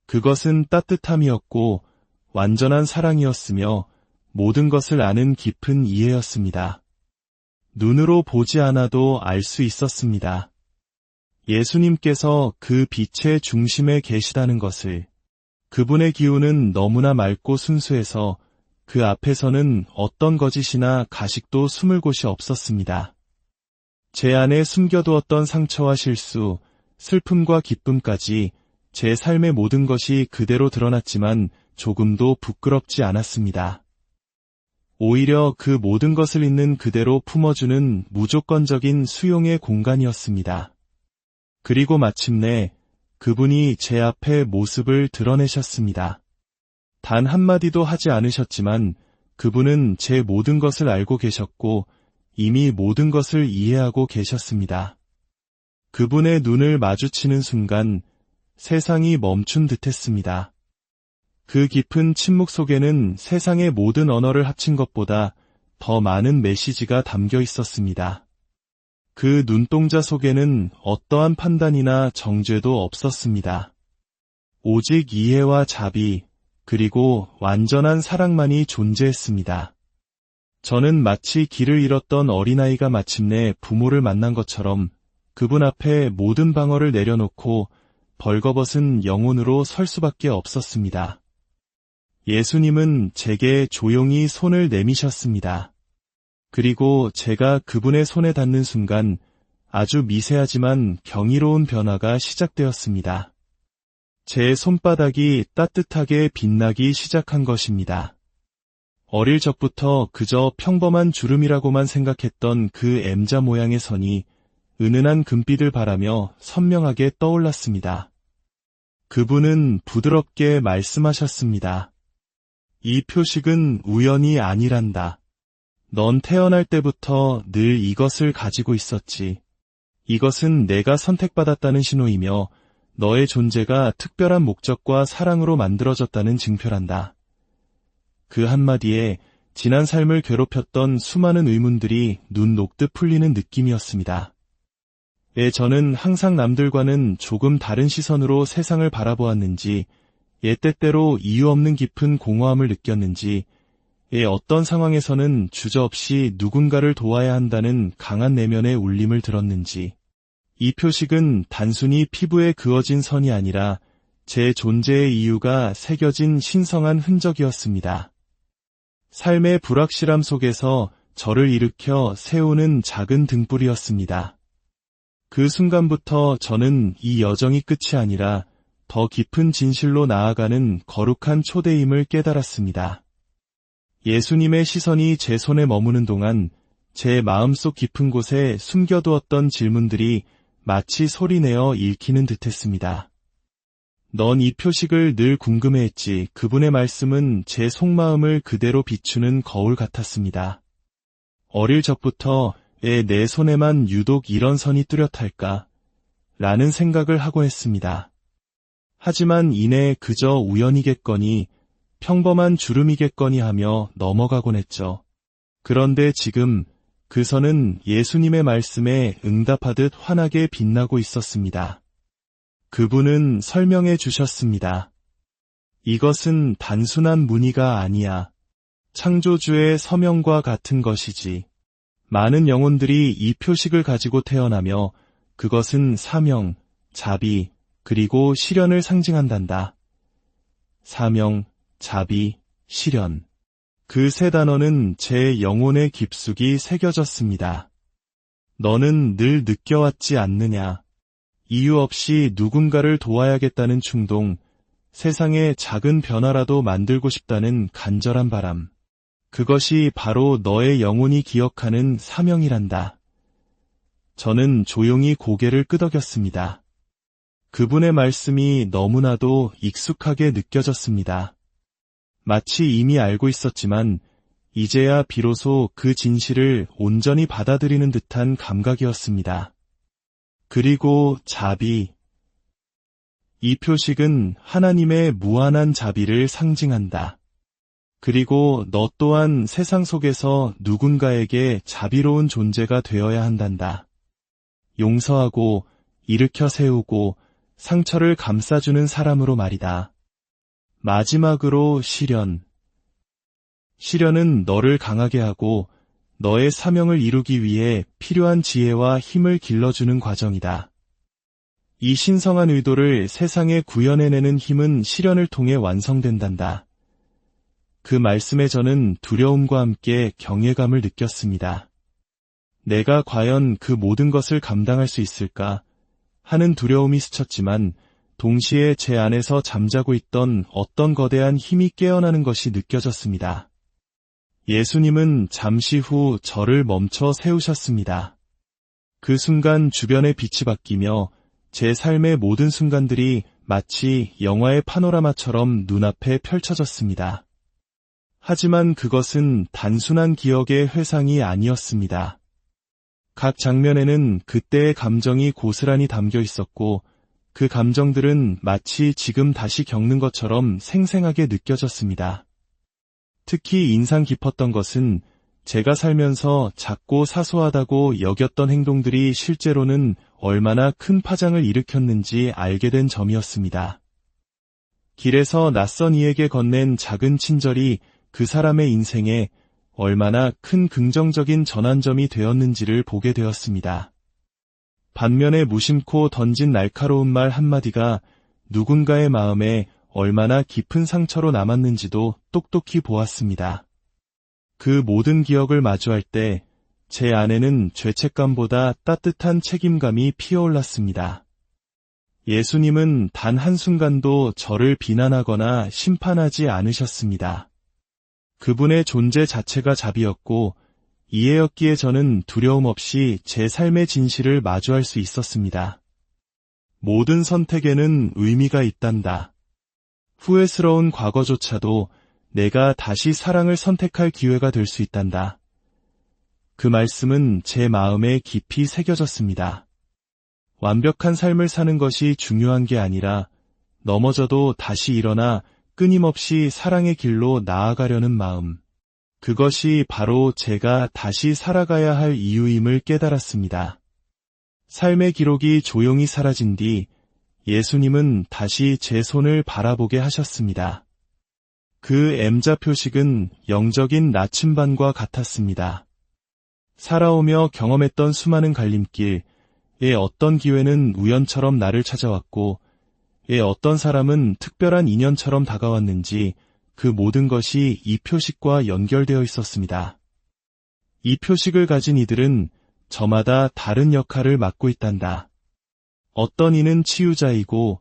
그것은 따뜻함이었고 완전한 사랑이었으며 모든 것을 아는 깊은 이해였습니다. 눈으로 보지 않아도 알 수 있었습니다. 예수님께서 그 빛의 중심에 계시다는 것을. 그분의 기운은 너무나 맑고 순수해서 그 앞에서는 어떤 거짓이나 가식도 숨을 곳이 없었습니다. 제 안에 숨겨두었던 상처와 실수, 슬픔과 기쁨까지 제 삶의 모든 것이 그대로 드러났지만 조금도 부끄럽지 않았습니다. 오히려 그 모든 것을 있는 그대로 품어주는 무조건적인 수용의 공간이었습니다. 그리고 마침내 그분이 제 앞에 모습을 드러내셨습니다. 단 한마디도 하지 않으셨지만 그분은 제 모든 것을 알고 계셨고 이미 모든 것을 이해하고 계셨습니다. 그분의 눈을 마주치는 순간 세상이 멈춘 듯했습니다. 그 깊은 침묵 속에는 세상의 모든 언어를 합친 것보다 더 많은 메시지가 담겨 있었습니다. 그 눈동자 속에는 어떠한 판단이나 정죄도 없었습니다. 오직 이해와 자비, 그리고 완전한 사랑만이 존재했습니다. 저는 마치 길을 잃었던 어린아이가 마침내 부모를 만난 것처럼 그분 앞에 모든 방어를 내려놓고 벌거벗은 영혼으로 설 수밖에 없었습니다. 예수님은 제게 조용히 손을 내미셨습니다. 그리고 제가 그분의 손에 닿는 순간 아주 미세하지만 경이로운 변화가 시작되었습니다. 제 손바닥이 따뜻하게 빛나기 시작한 것입니다. 어릴 적부터 그저 평범한 주름이라고만 생각했던 그 M자 모양의 선이 은은한 금빛을 바라며 선명하게 떠올랐습니다. 그분은 부드럽게 말씀하셨습니다. 이 표식은 우연이 아니란다. 넌 태어날 때부터 늘 이것을 가지고 있었지. 이것은 내가 선택받았다는 신호이며 너의 존재가 특별한 목적과 사랑으로 만들어졌다는 증표란다. 그 한마디에 지난 삶을 괴롭혔던 수많은 의문들이 눈 녹듯 풀리는 느낌이었습니다. 저는 항상 남들과는 조금 다른 시선으로 세상을 바라보았는지, 때때로 이유 없는 깊은 공허함을 느꼈는지, 어떤 상황에서는 주저없이 누군가를 도와야 한다는 강한 내면의 울림을 들었는지, 이 표식은 단순히 피부에 그어진 선이 아니라 제 존재의 이유가 새겨진 신성한 흔적이었습니다. 삶의 불확실함 속에서 저를 일으켜 세우는 작은 등불이었습니다. 그 순간부터 저는 이 여정이 끝이 아니라 더 깊은 진실로 나아가는 거룩한 초대임을 깨달았습니다. 예수님의 시선이 제 손에 머무는 동안 제 마음속 깊은 곳에 숨겨두었던 질문들이 마치 소리내어 읽히는 듯했습니다. 넌 이 표식을 늘 궁금해했지. 그분의 말씀은 제 속마음을 그대로 비추는 거울 같았습니다. 어릴 적부터 왜 내 손에만 유독 이런 선이 뚜렷할까? 라는 생각을 하곤 했습니다. 하지만 이내 그저 우연이겠거니, 평범한 주름이겠거니 하며 넘어가곤 했죠. 그런데 지금 그 선은 예수님의 말씀에 응답하듯 환하게 빛나고 있었습니다. 그분은 설명해 주셨습니다. 이것은 단순한 무늬가 아니야. 창조주의 서명과 같은 것이지. 많은 영혼들이 이 표식을 가지고 태어나며 그것은 사명, 자비, 그리고 시련을 상징한단다. 사명, 자비, 시련. 그 세 단어는 제 영혼의 깊숙이 새겨졌습니다. 너는 늘 느껴왔지 않느냐. 이유 없이 누군가를 도와야겠다는 충동, 세상의 작은 변화라도 만들고 싶다는 간절한 바람. 그것이 바로 너의 영혼이 기억하는 사명이란다. 저는 조용히 고개를 끄덕였습니다. 그분의 말씀이 너무나도 익숙하게 느껴졌습니다. 마치 이미 알고 있었지만 이제야 비로소 그 진실을 온전히 받아들이는 듯한 감각이었습니다. 그리고 자비. 이 표식은 하나님의 무한한 자비를 상징한다. 그리고 너 또한 세상 속에서 누군가에게 자비로운 존재가 되어야 한단다. 용서하고 일으켜 세우고 상처를 감싸주는 사람으로 말이다. 마지막으로 시련. 시련은 너를 강하게 하고 너의 사명을 이루기 위해 필요한 지혜와 힘을 길러주는 과정이다. 이 신성한 의도를 세상에 구현해내는 힘은 시련을 통해 완성된단다. 그 말씀에 저는 두려움과 함께 경외감을 느꼈습니다. 내가 과연 그 모든 것을 감당할 수 있을까 하는 두려움이 스쳤지만 동시에 제 안에서 잠자고 있던 어떤 거대한 힘이 깨어나는 것이 느껴졌습니다. 예수님은 잠시 후 저를 멈춰 세우셨습니다. 그 순간 주변의 빛이 바뀌며 제 삶의 모든 순간들이 마치 영화의 파노라마처럼 눈앞에 펼쳐졌습니다. 하지만 그것은 단순한 기억의 회상이 아니었습니다. 각 장면에는 그때의 감정이 고스란히 담겨 있었고 그 감정들은 마치 지금 다시 겪는 것처럼 생생하게 느껴졌습니다. 특히 인상 깊었던 것은 제가 살면서 작고 사소하다고 여겼던 행동들이 실제로는 얼마나 큰 파장을 일으켰는지 알게 된 점이었습니다. 길에서 낯선 이에게 건넨 작은 친절이 그 사람의 인생에 얼마나 큰 긍정적인 전환점이 되었는지를 보게 되었습니다. 반면에 무심코 던진 날카로운 말 한마디가 누군가의 마음에 얼마나 깊은 상처로 남았는지도 똑똑히 보았습니다. 그 모든 기억을 마주할 때 제 안에는 죄책감보다 따뜻한 책임감이 피어올랐습니다. 예수님은 단 한순간도 저를 비난하거나 심판하지 않으셨습니다. 그분의 존재 자체가 자비였고 이해였기에 저는 두려움 없이 제 삶의 진실을 마주할 수 있었습니다. 모든 선택에는 의미가 있단다. 후회스러운 과거조차도 내가 다시 사랑을 선택할 기회가 될 수 있단다. 그 말씀은 제 마음에 깊이 새겨졌습니다. 완벽한 삶을 사는 것이 중요한 게 아니라 넘어져도 다시 일어나 끊임없이 사랑의 길로 나아가려는 마음. 그것이 바로 제가 다시 살아가야 할 이유임을 깨달았습니다. 삶의 기록이 조용히 사라진 뒤 예수님은 다시 제 손을 바라보게 하셨습니다. 그 M자 표식은 영적인 나침반과 같았습니다. 살아오며 경험했던 수많은 갈림길에 어떤 기회는 우연처럼 나를 찾아왔고 어떤 사람은 특별한 인연처럼 다가왔는지 그 모든 것이 이 표식과 연결되어 있었습니다. 이 표식을 가진 이들은 저마다 다른 역할을 맡고 있단다. 어떤 이는 치유자이고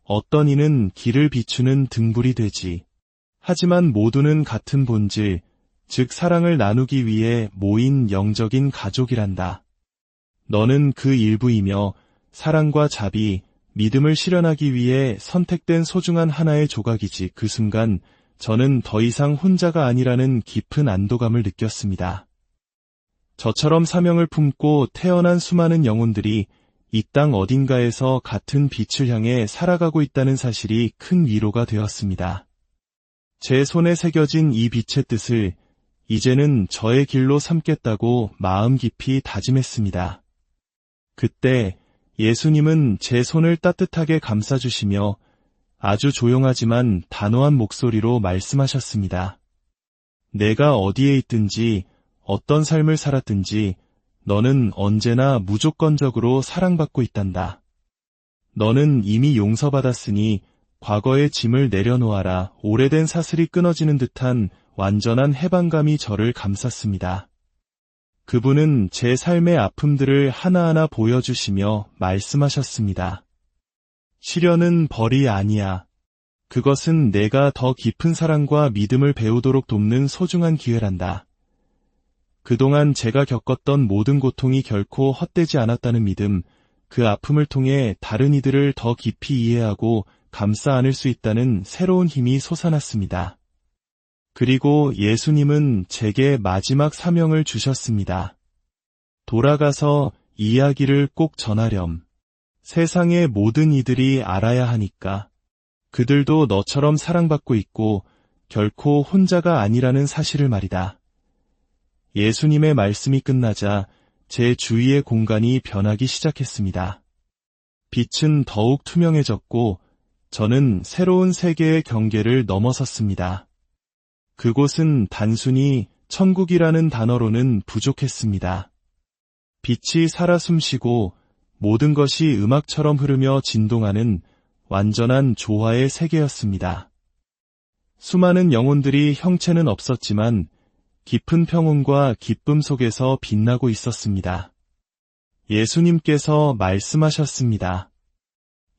어떤 이는 길을 비추는 등불이 되지. 하지만 모두는 같은 본질, 즉 사랑을 나누기 위해 모인 영적인 가족이란다. 너는 그 일부이며 사랑과 자비, 믿음을 실현하기 위해 선택된 소중한 하나의 조각이지. 그 순간 저는 더 이상 혼자가 아니라는 깊은 안도감을 느꼈습니다. 저처럼 사명을 품고 태어난 수많은 영혼들이 이 땅 어딘가에서 같은 빛을 향해 살아가고 있다는 사실이 큰 위로가 되었습니다. 제 손에 새겨진 이 빛의 뜻을 이제는 저의 길로 삼겠다고 마음 깊이 다짐했습니다. 그때 예수님은 제 손을 따뜻하게 감싸주시며 아주 조용하지만 단호한 목소리로 말씀하셨습니다. 내가 어디에 있든지 어떤 삶을 살았든지 너는 언제나 무조건적으로 사랑받고 있단다. 너는 이미 용서받았으니 과거의 짐을 내려놓아라. 오래된 사슬이 끊어지는 듯한 완전한 해방감이 저를 감쌌습니다. 그분은 제 삶의 아픔들을 하나하나 보여주시며 말씀하셨습니다. 시련은 벌이 아니야. 그것은 내가 더 깊은 사랑과 믿음을 배우도록 돕는 소중한 기회란다. 그동안 제가 겪었던 모든 고통이 결코 헛되지 않았다는 믿음, 그 아픔을 통해 다른 이들을 더 깊이 이해하고 감싸 안을 수 있다는 새로운 힘이 솟아났습니다. 그리고 예수님은 제게 마지막 사명을 주셨습니다. 돌아가서 이야기를 꼭 전하렴. 세상의 모든 이들이 알아야 하니까. 그들도 너처럼 사랑받고 있고 결코 혼자가 아니라는 사실을 말이다. 예수님의 말씀이 끝나자 제 주위의 공간이 변하기 시작했습니다. 빛은 더욱 투명해졌고 저는 새로운 세계의 경계를 넘어섰습니다. 그곳은 단순히 천국이라는 단어로는 부족했습니다. 빛이 살아 숨쉬고 모든 것이 음악처럼 흐르며 진동하는 완전한 조화의 세계였습니다. 수많은 영혼들이 형체는 없었지만 깊은 평온과 기쁨 속에서 빛나고 있었습니다. 예수님께서 말씀하셨습니다.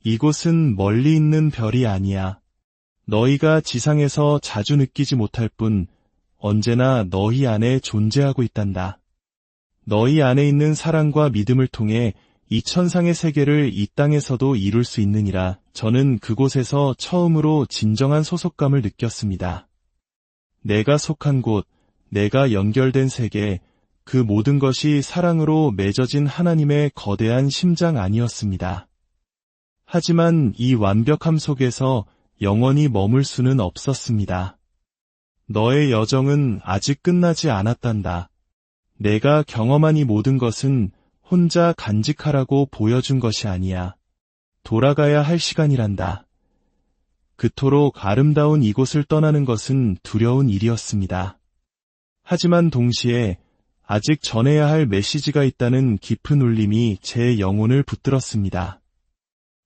이곳은 멀리 있는 별이 아니야. 너희가 지상에서 자주 느끼지 못할 뿐 언제나 너희 안에 존재하고 있단다. 너희 안에 있는 사랑과 믿음을 통해 이 천상의 세계를 이 땅에서도 이룰 수 있느니라. 저는 그곳에서 처음으로 진정한 소속감을 느꼈습니다. 내가 속한 곳, 내가 연결된 세계, 그 모든 것이 사랑으로 맺어진 하나님의 거대한 심장 아니었습니다. 하지만 이 완벽함 속에서 영원히 머물 수는 없었습니다. 너의 여정은 아직 끝나지 않았단다. 내가 경험한 이 모든 것은 혼자 간직하라고 보여준 것이 아니야. 돌아가야 할 시간이란다. 그토록 아름다운 이곳을 떠나는 것은 두려운 일이었습니다. 하지만 동시에 아직 전해야 할 메시지가 있다는 깊은 울림이 제 영혼을 붙들었습니다.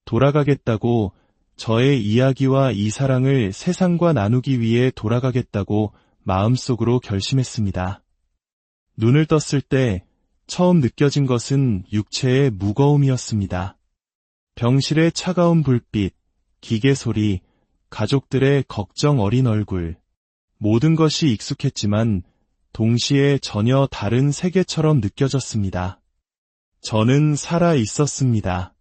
돌아가겠다고, 저의 이야기와 이 사랑을 세상과 나누기 위해 돌아가겠다고 마음속으로 결심했습니다. 눈을 떴을 때 처음 느껴진 것은 육체의 무거움이었습니다. 병실의 차가운 불빛, 기계 소리, 가족들의 걱정 어린 얼굴, 모든 것이 익숙했지만 동시에 전혀 다른 세계처럼 느껴졌습니다. 저는 살아 있었습니다.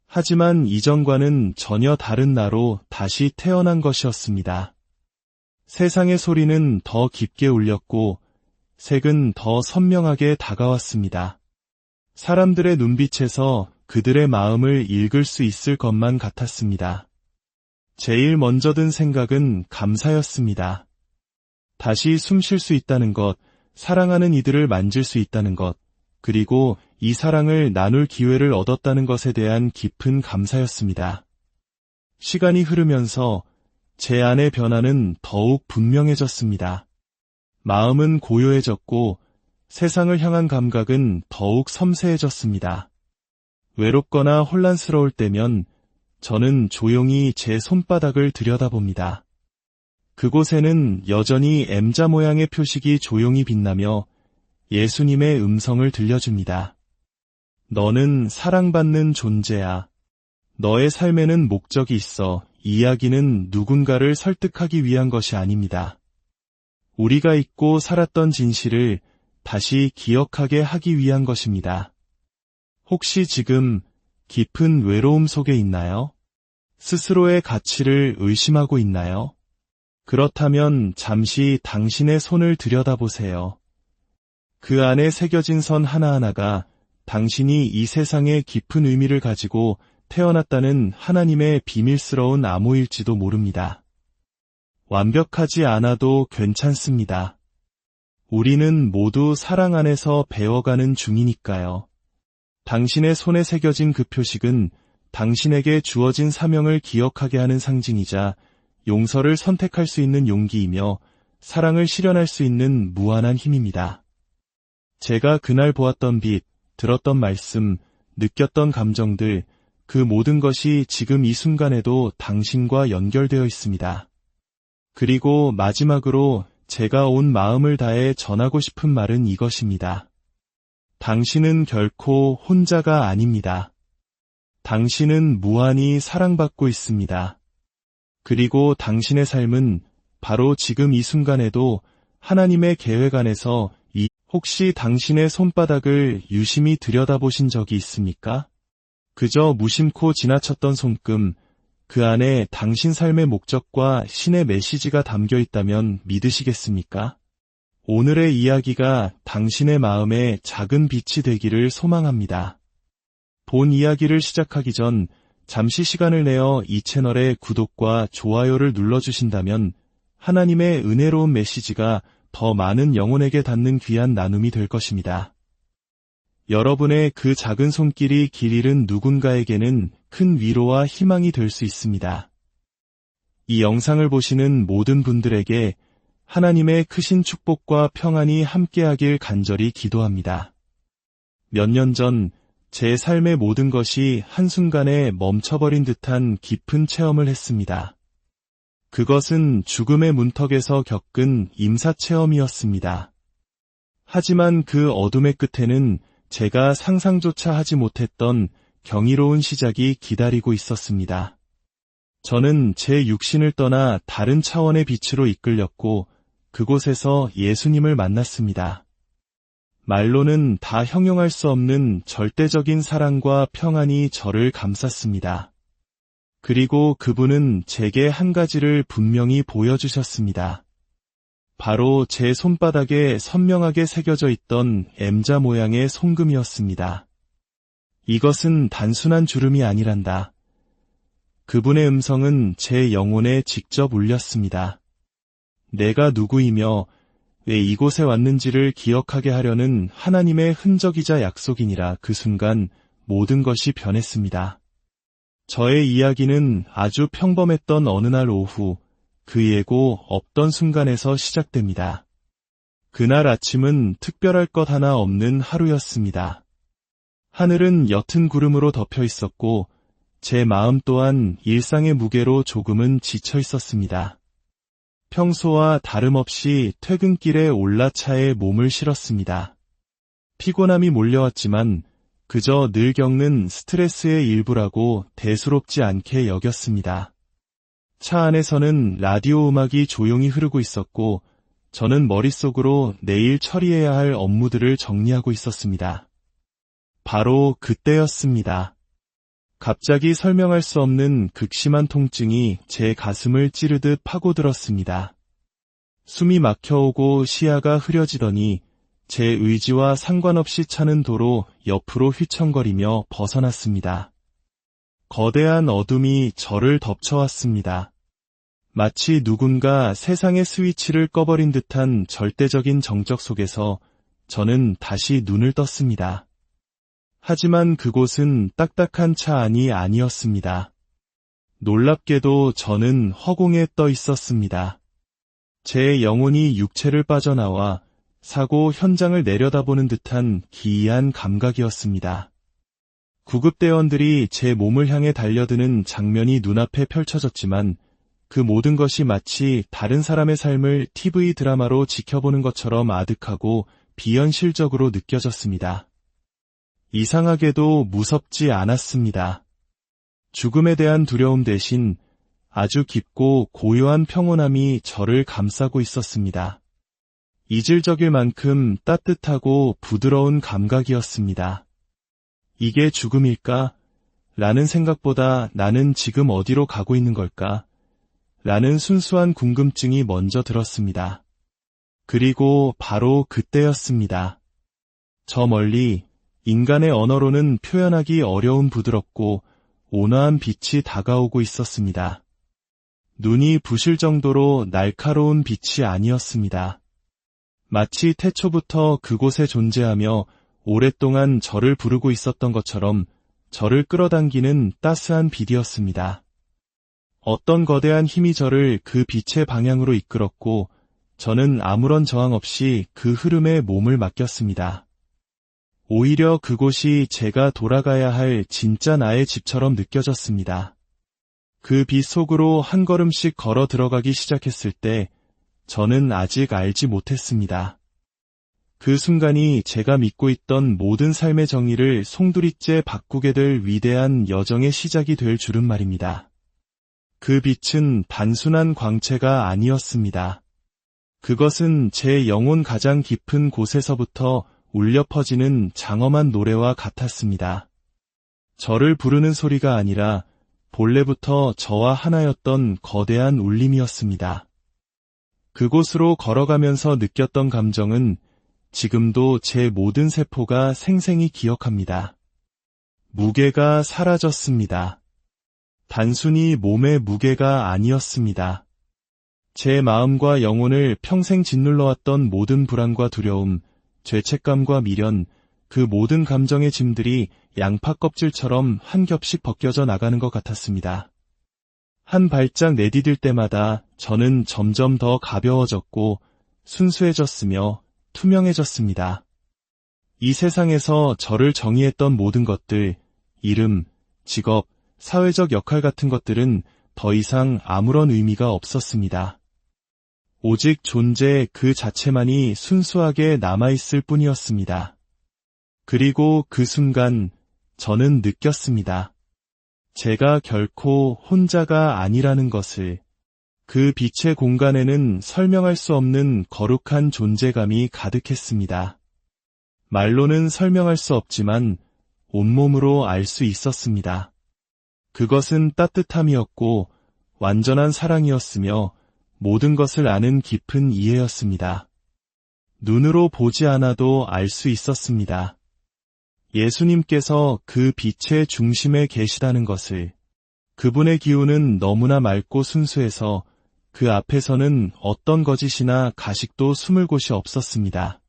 하지만 이전과는 전혀 다른 나로 다시 태어난 것이었습니다. 세상의 소리는 더 깊게 울렸고 색은 더 선명하게 다가왔습니다. 사람들의 눈빛에서 그들의 마음을 읽을 수 있을 것만 같았습니다. 제일 먼저 든 생각은 감사였습니다. 다시 숨 쉴 수 있다는 것, 사랑하는 이들을 만질 수 있다는 것, 그리고 이 사랑을 나눌 기회를 얻었다는 것에 대한 깊은 감사였습니다. 시간이 흐르면서 제 안의 변화는 더욱 분명해졌습니다. 마음은 고요해졌고 세상을 향한 감각은 더욱 섬세해졌습니다. 외롭거나 혼란스러울 때면 저는 조용히 제 손바닥을 들여다봅니다. 그곳에는 여전히 M자 모양의 표식이 조용히 빛나며 예수님의 음성을 들려줍니다. 너는 사랑받는 존재야. 너의 삶에는 목적이 있어. 이 이야기는 누군가를 설득하기 위한 것이 아닙니다. 우리가 잊고 살았던 진실을 다시 기억하게 하기 위한 것입니다. 혹시 지금 깊은 외로움 속에 있나요? 스스로의 가치를 의심하고 있나요? 그렇다면 잠시 당신의 손을 들여다보세요. 그 안에 새겨진 선 하나하나가 당신이 이 세상에 깊은 의미를 가지고 태어났다는 하나님의 비밀스러운 암호일지도 모릅니다. 완벽하지 않아도 괜찮습니다. 우리는 모두 사랑 안에서 배워가는 중이니까요. 당신의 손에 새겨진 그 표식은 당신에게 주어진 사명을 기억하게 하는 상징이자 용서를 선택할 수 있는 용기이며 사랑을 실현할 수 있는 무한한 힘입니다. 제가 그날 보았던 빛, 들었던 말씀, 느꼈던 감정들, 그 모든 것이 지금 이 순간에도 당신과 연결되어 있습니다. 그리고 마지막으로 제가 온 마음을 다해 전하고 싶은 말은 이것입니다. 당신은 결코 혼자가 아닙니다. 당신은 무한히 사랑받고 있습니다. 그리고 당신의 삶은 바로 지금 이 순간에도 하나님의 계획 안에서 혹시 당신의 손바닥을 유심히 들여다보신 적이 있습니까? 그저 무심코 지나쳤던 손금, 그 안에 당신 삶의 목적과 신의 메시지가 담겨 있다면 믿으시겠습니까? 오늘의 이야기가 당신의 마음에 작은 빛이 되기를 소망합니다. 본 이야기를 시작하기 전 잠시 시간을 내어 이 채널의 구독과 좋아요를 눌러주신다면 하나님의 은혜로운 메시지가 더 많은 영혼에게 닿는 귀한 나눔이 될 것입니다. 여러분의 그 작은 손길이 길 잃은 누군가에게는 큰 위로와 희망이 될 수 있습니다. 이 영상을 보시는 모든 분들에게 하나님의 크신 축복과 평안이 함께하길 간절히 기도합니다. 몇 년 전 제 삶의 모든 것이 한순간에 멈춰버린 듯한 깊은 체험을 했습니다. 그것은 죽음의 문턱에서 겪은 임사체험이었습니다. 하지만 그 어둠의 끝에는 제가 상상조차 하지 못했던 경이로운 시작이 기다리고 있었습니다. 저는 제 육신을 떠나 다른 차원의 빛으로 이끌렸고 그곳에서 예수님을 만났습니다. 말로는 다 형용할 수 없는 절대적인 사랑과 평안이 저를 감쌌습니다. 그리고 그분은 제게 한 가지를 분명히 보여주셨습니다. 바로 제 손바닥에 선명하게 새겨져 있던 M자 모양의 송금이었습니다. 이것은 단순한 주름이 아니란다. 그분의 음성은 제 영혼에 직접 울렸습니다. 내가 누구이며 왜 이곳에 왔는지를 기억하게 하려는 하나님의 흔적이자 약속이니라. 그 순간 모든 것이 변했습니다. 저의 이야기는 아주 평범했던 어느 날 오후 그 예고 없던 순간에서 시작됩니다. 그날 아침은 특별할 것 하나 없는 하루였습니다. 하늘은 옅은 구름으로 덮여 있었고 제 마음 또한 일상의 무게로 조금은 지쳐 있었습니다. 평소와 다름없이 퇴근길에 올라차에 몸을 실었습니다. 피곤함이 몰려왔지만 그저 늘 겪는 스트레스의 일부라고 대수롭지 않게 여겼습니다. 차 안에서는 라디오 음악이 조용히 흐르고 있었고 저는 머릿속으로 내일 처리해야 할 업무들을 정리하고 있었습니다. 바로 그때였습니다. 갑자기 설명할 수 없는 극심한 통증이 제 가슴을 찌르듯 파고들었습니다. 숨이 막혀오고 시야가 흐려지더니 제 의지와 상관없이 차는 도로 옆으로 휘청거리며 벗어났습니다. 거대한 어둠이 저를 덮쳐왔습니다. 마치 누군가 세상의 스위치를 꺼버린 듯한 절대적인 정적 속에서 저는 다시 눈을 떴습니다. 하지만 그곳은 딱딱한 차 안이 아니었습니다. 놀랍게도 저는 허공에 떠 있었습니다. 제 영혼이 육체를 빠져나와 사고 현장을 내려다보는 듯한 기이한 감각이었습니다. 구급대원들이 제 몸을 향해 달려드는 장면이 눈앞에 펼쳐졌지만 그 모든 것이 마치 다른 사람의 삶을 TV 드라마로 지켜보는 것처럼 아득하고 비현실적으로 느껴졌습니다. 이상하게도 무섭지 않았습니다. 죽음에 대한 두려움 대신 아주 깊고 고요한 평온함이 저를 감싸고 있었습니다. 이질적일 만큼 따뜻하고 부드러운 감각이었습니다. 이게 죽음일까? 라는 생각보다 나는 지금 어디로 가고 있는 걸까? 라는 순수한 궁금증이 먼저 들었습니다. 그리고 바로 그때였습니다. 저 멀리 인간의 언어로는 표현하기 어려운 부드럽고 온화한 빛이 다가오고 있었습니다. 눈이 부실 정도로 날카로운 빛이 아니었습니다. 마치 태초부터 그곳에 존재하며 오랫동안 저를 부르고 있었던 것처럼 저를 끌어당기는 따스한 빛이었습니다. 어떤 거대한 힘이 저를 그 빛의 방향으로 이끌었고 저는 아무런 저항 없이 그 흐름에 몸을 맡겼습니다. 오히려 그곳이 제가 돌아가야 할 진짜 나의 집처럼 느껴졌습니다. 그 빛 속으로 한 걸음씩 걸어 들어가기 시작했을 때 저는 아직 알지 못했습니다. 그 순간이 제가 믿고 있던 모든 삶의 정의를 송두리째 바꾸게 될 위대한 여정의 시작이 될 줄은 말입니다. 그 빛은 단순한 광채가 아니었습니다. 그것은 제 영혼 가장 깊은 곳에서부터 울려 퍼지는 장엄한 노래와 같았습니다. 저를 부르는 소리가 아니라 본래부터 저와 하나였던 거대한 울림이었습니다. 그곳으로 걸어가면서 느꼈던 감정은 지금도 제 모든 세포가 생생히 기억합니다. 무게가 사라졌습니다. 단순히 몸의 무게가 아니었습니다. 제 마음과 영혼을 평생 짓눌러왔던 모든 불안과 두려움, 죄책감과 미련, 그 모든 감정의 짐들이 양파 껍질처럼 한 겹씩 벗겨져 나가는 것 같았습니다. 한 발짝 내디딜 때마다 저는 점점 더 가벼워졌고 순수해졌으며 투명해졌습니다. 이 세상에서 저를 정의했던 모든 것들, 이름, 직업, 사회적 역할 같은 것들은 더 이상 아무런 의미가 없었습니다. 오직 존재 그 자체만이 순수하게 남아있을 뿐이었습니다. 그리고 그 순간 저는 느꼈습니다. 제가 결코 혼자가 아니라는 것을. 그 빛의 공간에는 설명할 수 없는 거룩한 존재감이 가득했습니다. 말로는 설명할 수 없지만 온몸으로 알 수 있었습니다. 그것은 따뜻함이었고 완전한 사랑이었으며 모든 것을 아는 깊은 이해였습니다. 눈으로 보지 않아도 알 수 있었습니다. 예수님께서 그 빛의 중심에 계시다는 것을. 그분의 기운은 너무나 맑고 순수해서 그 앞에서는 어떤 거짓이나 가식도 숨을 곳이 없었습니다.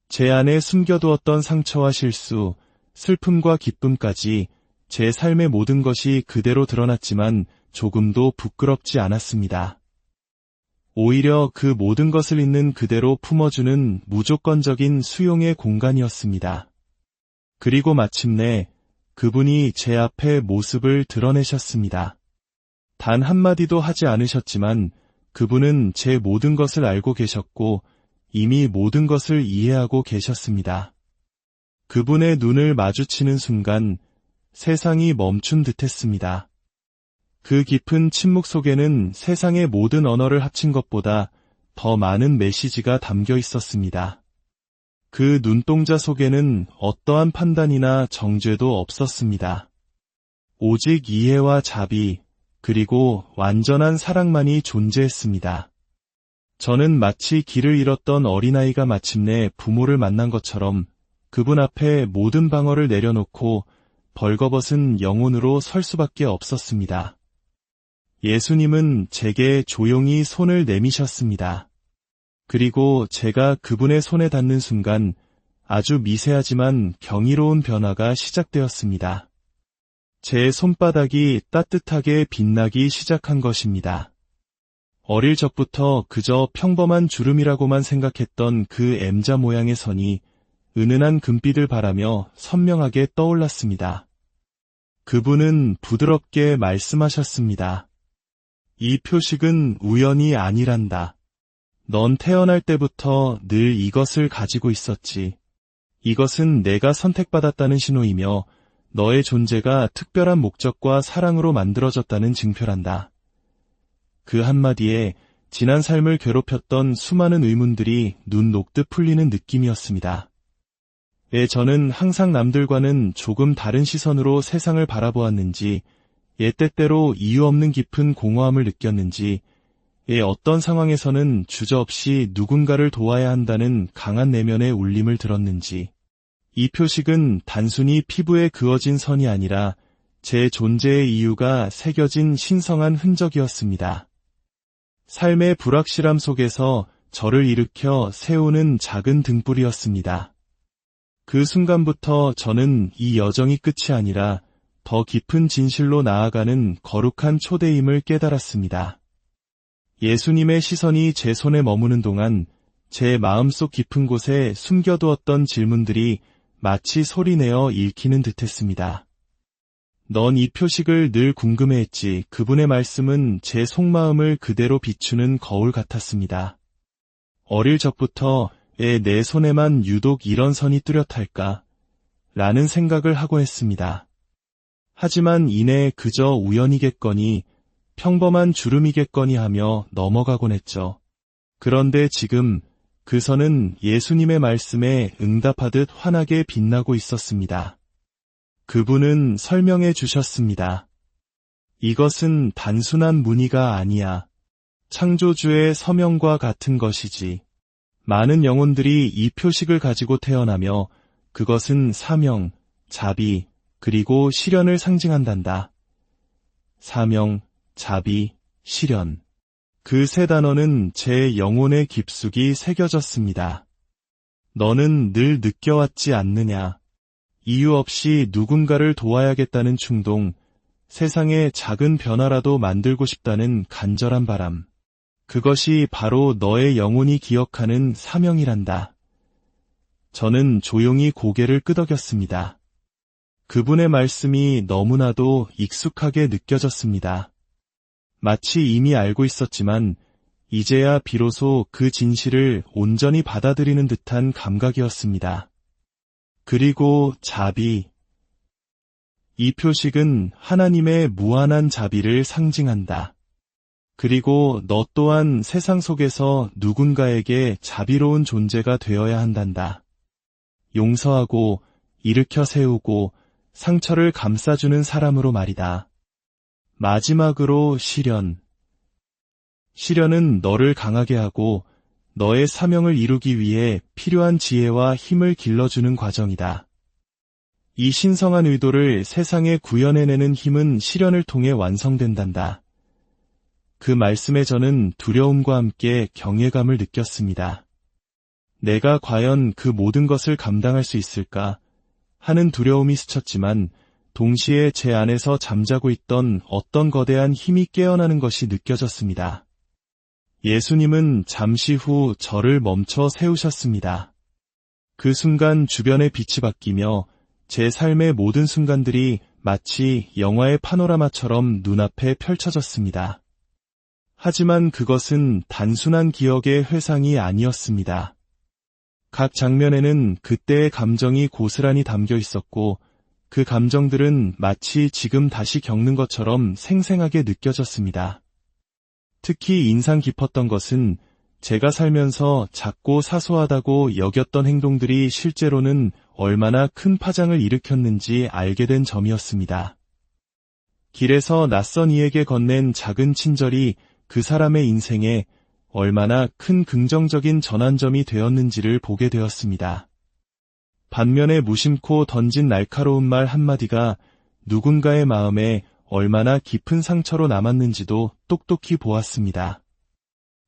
제 안에 숨겨두었던 상처와 실수, 슬픔과 기쁨까지 제 삶의 모든 것이 그대로 드러났지만 조금도 부끄럽지 않았습니다. 오히려 그 모든 것을 있는 그대로 품어주는 무조건적인 수용의 공간이었습니다. 그리고 마침내 그분이 제 앞에 모습을 드러내셨습니다. 단 한마디도 하지 않으셨지만 그분은 제 모든 것을 알고 계셨고 이미 모든 것을 이해하고 계셨습니다. 그분의 눈을 마주치는 순간 세상이 멈춘 듯했습니다. 그 깊은 침묵 속에는 세상의 모든 언어를 합친 것보다 더 많은 메시지가 담겨 있었습니다. 그 눈동자 속에는 어떠한 판단이나 정죄도 없었습니다. 오직 이해와 자비, 그리고 완전한 사랑만이 존재했습니다. 저는 마치 길을 잃었던 어린아이가 마침내 부모를 만난 것처럼 그분 앞에 모든 방어를 내려놓고 벌거벗은 영혼으로 설 수밖에 없었습니다. 예수님은 제게 조용히 손을 내미셨습니다. 그리고 제가 그분의 손에 닿는 순간 아주 미세하지만 경이로운 변화가 시작되었습니다. 제 손바닥이 따뜻하게 빛나기 시작한 것입니다. 어릴 적부터 그저 평범한 주름이라고만 생각했던 그 M자 모양의 선이 은은한 금빛을 바라며 선명하게 떠올랐습니다. 그분은 부드럽게 말씀하셨습니다. 이 표식은 우연이 아니란다. 넌 태어날 때부터 늘 이것을 가지고 있었지. 이것은 내가 선택받았다는 신호이며 너의 존재가 특별한 목적과 사랑으로 만들어졌다는 증표란다. 그 한마디에 지난 삶을 괴롭혔던 수많은 의문들이 눈 녹듯 풀리는 느낌이었습니다. 저는 항상 남들과는 조금 다른 시선으로 세상을 바라보았는지, 때때로 이유 없는 깊은 공허함을 느꼈는지, 어떤 상황에서는 주저없이 누군가를 도와야 한다는 강한 내면의 울림을 들었는지, 이 표식은 단순히 피부에 그어진 선이 아니라 제 존재의 이유가 새겨진 신성한 흔적이었습니다. 삶의 불확실함 속에서 저를 일으켜 세우는 작은 등불이었습니다. 그 순간부터 저는 이 여정이 끝이 아니라 더 깊은 진실로 나아가는 거룩한 초대임을 깨달았습니다. 예수님의 시선이 제 손에 머무는 동안 제 마음속 깊은 곳에 숨겨두었던 질문들이 마치 소리내어 읽히는 듯했습니다. 넌 이 표식을 늘 궁금해했지. 그분의 말씀은 제 속마음을 그대로 비추는 거울 같았습니다. 어릴 적부터 내 손에만 유독 이런 선이 뚜렷할까? 라는 생각을 하곤 했습니다. 하지만 이내 그저 우연이겠거니, 평범한 주름이겠거니 하며 넘어가곤 했죠. 그런데 지금 그 선은 예수님의 말씀에 응답하듯 환하게 빛나고 있었습니다. 그분은 설명해 주셨습니다. 이것은 단순한 무늬가 아니야. 창조주의 서명과 같은 것이지. 많은 영혼들이 이 표식을 가지고 태어나며 그것은 사명, 자비, 그리고 시련을 상징한단다. 사명, 자비, 시련. 그 세 단어는 제 영혼의 깊숙이 새겨졌습니다. 너는 늘 느껴왔지 않느냐. 이유 없이 누군가를 도와야겠다는 충동, 세상의 작은 변화라도 만들고 싶다는 간절한 바람. 그것이 바로 너의 영혼이 기억하는 사명이란다. 저는 조용히 고개를 끄덕였습니다. 그분의 말씀이 너무나도 익숙하게 느껴졌습니다. 마치 이미 알고 있었지만 이제야 비로소 그 진실을 온전히 받아들이는 듯한 감각이었습니다. 그리고 자비. 이 표식은 하나님의 무한한 자비를 상징한다. 그리고 너 또한 세상 속에서 누군가에게 자비로운 존재가 되어야 한단다. 용서하고 일으켜 세우고 상처를 감싸주는 사람으로 말이다. 마지막으로 시련. 시련은 너를 강하게 하고 너의 사명을 이루기 위해 필요한 지혜와 힘을 길러주는 과정이다. 이 신성한 의도를 세상에 구현해내는 힘은 시련을 통해 완성된단다. 그 말씀에 저는 두려움과 함께 경외감을 느꼈습니다. 내가 과연 그 모든 것을 감당할 수 있을까 하는 두려움이 스쳤지만 동시에 제 안에서 잠자고 있던 어떤 거대한 힘이 깨어나는 것이 느껴졌습니다. 예수님은 잠시 후 저를 멈춰 세우셨습니다. 그 순간 주변의 빛이 바뀌며 제 삶의 모든 순간들이 마치 영화의 파노라마처럼 눈앞에 펼쳐졌습니다. 하지만 그것은 단순한 기억의 회상이 아니었습니다. 각 장면에는 그때의 감정이 고스란히 담겨 있었고 그 감정들은 마치 지금 다시 겪는 것처럼 생생하게 느껴졌습니다. 특히 인상 깊었던 것은 제가 살면서 작고 사소하다고 여겼던 행동들이 실제로는 얼마나 큰 파장을 일으켰는지 알게 된 점이었습니다. 길에서 낯선 이에게 건넨 작은 친절이 그 사람의 인생에 얼마나 큰 긍정적인 전환점이 되었는지를 보게 되었습니다. 반면에 무심코 던진 날카로운 말 한마디가 누군가의 마음에 얼마나 깊은 상처로 남았는지도 똑똑히 보았습니다.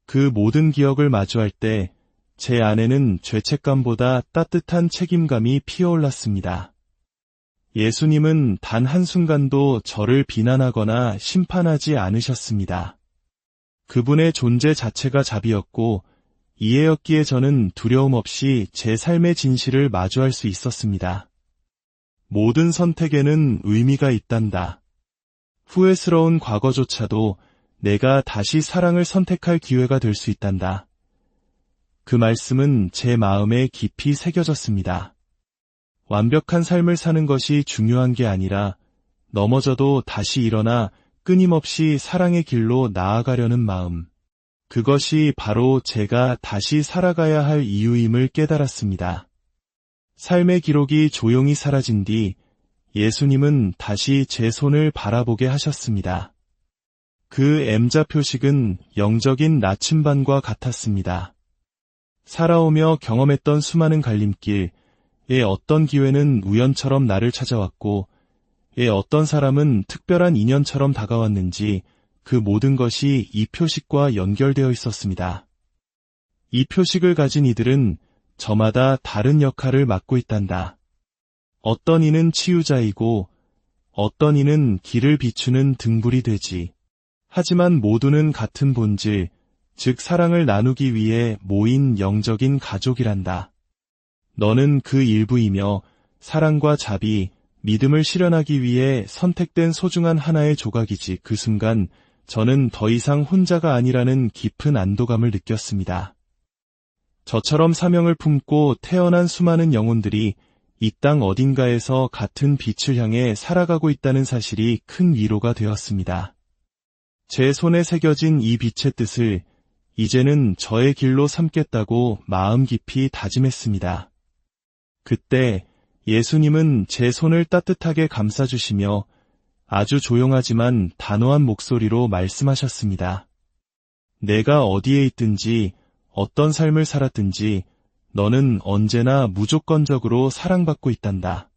그 모든 기억을 마주할 때 제 안에는 죄책감보다 따뜻한 책임감이 피어올랐습니다. 예수님은 단 한순간도 저를 비난하거나 심판하지 않으셨습니다. 그분의 존재 자체가 자비였고 이해였기에 저는 두려움 없이 제 삶의 진실을 마주할 수 있었습니다. 모든 선택에는 의미가 있단다. 후회스러운 과거조차도 내가 다시 사랑을 선택할 기회가 될 수 있단다. 그 말씀은 제 마음에 깊이 새겨졌습니다. 완벽한 삶을 사는 것이 중요한 게 아니라 넘어져도 다시 일어나 끊임없이 사랑의 길로 나아가려는 마음. 그것이 바로 제가 다시 살아가야 할 이유임을 깨달았습니다. 삶의 기록이 조용히 사라진 뒤 예수님은 다시 제 손을 바라보게 하셨습니다. 그 M자 표식은 영적인 나침반과 같았습니다. 살아오며 경험했던 수많은 갈림길에 어떤 기회는 우연처럼 나를 찾아왔고 어떤 사람은 특별한 인연처럼 다가왔는지 그 모든 것이 이 표식과 연결되어 있었습니다. 이 표식을 가진 이들은 저마다 다른 역할을 맡고 있단다. 어떤 이는 치유자이고 어떤 이는 길을 비추는 등불이 되지. 하지만 모두는 같은 본질, 즉 사랑을 나누기 위해 모인 영적인 가족이란다. 너는 그 일부이며 사랑과 자비, 믿음을 실현하기 위해 선택된 소중한 하나의 조각이지. 그 순간 저는 더 이상 혼자가 아니라는 깊은 안도감을 느꼈습니다. 저처럼 사명을 품고 태어난 수많은 영혼들이 이 땅 어딘가에서 같은 빛을 향해 살아가고 있다는 사실이 큰 위로가 되었습니다. 제 손에 새겨진 이 빛의 뜻을 이제는 저의 길로 삼겠다고 마음 깊이 다짐했습니다. 그때 예수님은 제 손을 따뜻하게 감싸주시며 아주 조용하지만 단호한 목소리로 말씀하셨습니다. 내가 어디에 있든지 어떤 삶을 살았든지 너는 언제나 무조건적으로 사랑받고 있단다.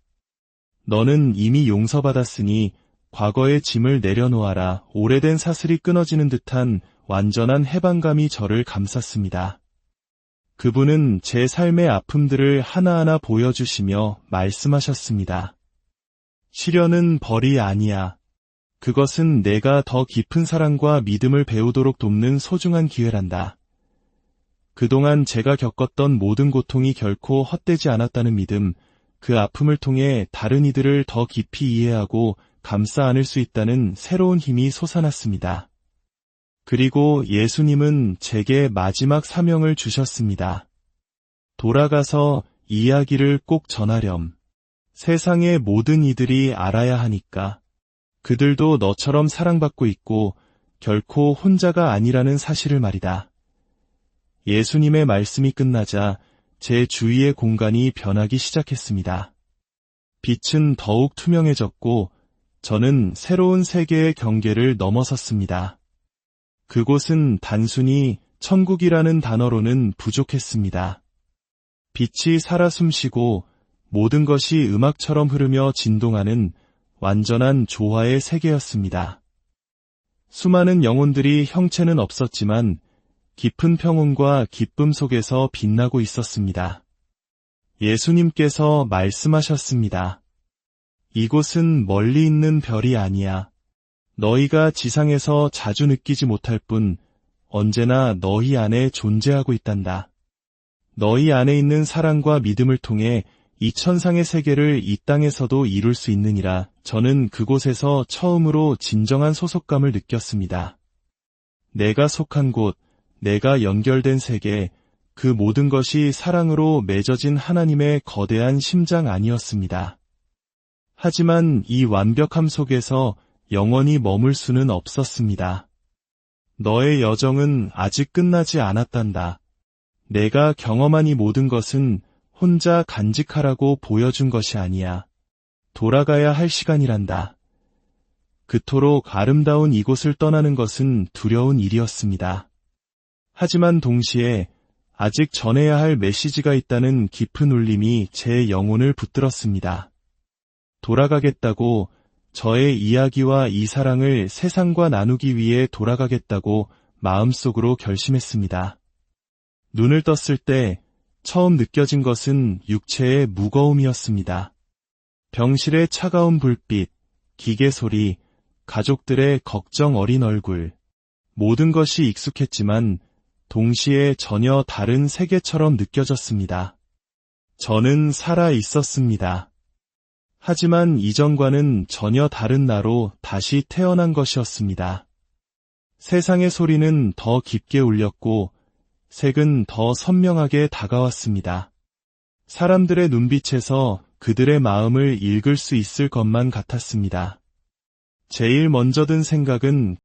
너는 이미 용서받았으니 과거의 짐을 내려놓아라. 오래된 사슬이 끊어지는 듯한 완전한 해방감이 저를 감쌌습니다. 그분은 제 삶의 아픔들을 하나하나 보여주시며 말씀하셨습니다. 시련은 벌이 아니야. 그것은 내가 더 깊은 사랑과 믿음을 배우도록 돕는 소중한 기회란다. 그동안 제가 겪었던 모든 고통이 결코 헛되지 않았다는 믿음, 그 아픔을 통해 다른 이들을 더 깊이 이해하고 감싸 안을 수 있다는 새로운 힘이 솟아났습니다. 그리고 예수님은 제게 마지막 사명을 주셨습니다. 돌아가서 이야기를 꼭 전하렴. 세상의 모든 이들이 알아야 하니까. 그들도 너처럼 사랑받고 있고 결코 혼자가 아니라는 사실을 말이다. 예수님의 말씀이 끝나자 제 주위의 공간이 변하기 시작했습니다. 빛은 더욱 투명해졌고 저는 새로운 세계의 경계를 넘어섰습니다. 그곳은 단순히 천국이라는 단어로는 부족했습니다. 빛이 살아 숨쉬고 모든 것이 음악처럼 흐르며 진동하는 완전한 조화의 세계였습니다. 수많은 영혼들이 형체는 없었지만 깊은 평온과 기쁨 속에서 빛나고 있었습니다. 예수님께서 말씀하셨습니다. 이곳은 멀리 있는 별이 아니야. 너희가 지상에서 자주 느끼지 못할 뿐 언제나 너희 안에 존재하고 있단다. 너희 안에 있는 사랑과 믿음을 통해 이 천상의 세계를 이 땅에서도 이룰 수 있느니라. 저는 그곳에서 처음으로 진정한 소속감을 느꼈습니다. 내가 속한 곳, 내가 연결된 세계, 그 모든 것이 사랑으로 맺어진 하나님의 거대한 심장 아니었습니다. 하지만 이 완벽함 속에서 영원히 머물 수는 없었습니다. 너의 여정은 아직 끝나지 않았단다. 내가 경험한 이 모든 것은 혼자 간직하라고 보여준 것이 아니야. 돌아가야 할 시간이란다. 그토록 아름다운 이곳을 떠나는 것은 두려운 일이었습니다. 하지만 동시에 아직 전해야 할 메시지가 있다는 깊은 울림이 제 영혼을 붙들었습니다. 돌아가겠다고, 저의 이야기와 이 사랑을 세상과 나누기 위해 돌아가겠다고 마음속으로 결심했습니다. 눈을 떴을 때 처음 느껴진 것은 육체의 무거움이었습니다. 병실의 차가운 불빛, 기계 소리, 가족들의 걱정 어린 얼굴, 모든 것이 익숙했지만 동시에 전혀 다른 세계처럼 느껴졌습니다. 저는 살아 있었습니다. 하지만 이전과는 전혀 다른 나로 다시 태어난 것이었습니다. 세상의 소리는 더 깊게 울렸고 색은 더 선명하게 다가왔습니다. 사람들의 눈빛에서 그들의 마음을 읽을 수 있을 것만 같았습니다. 제일 먼저 든 생각은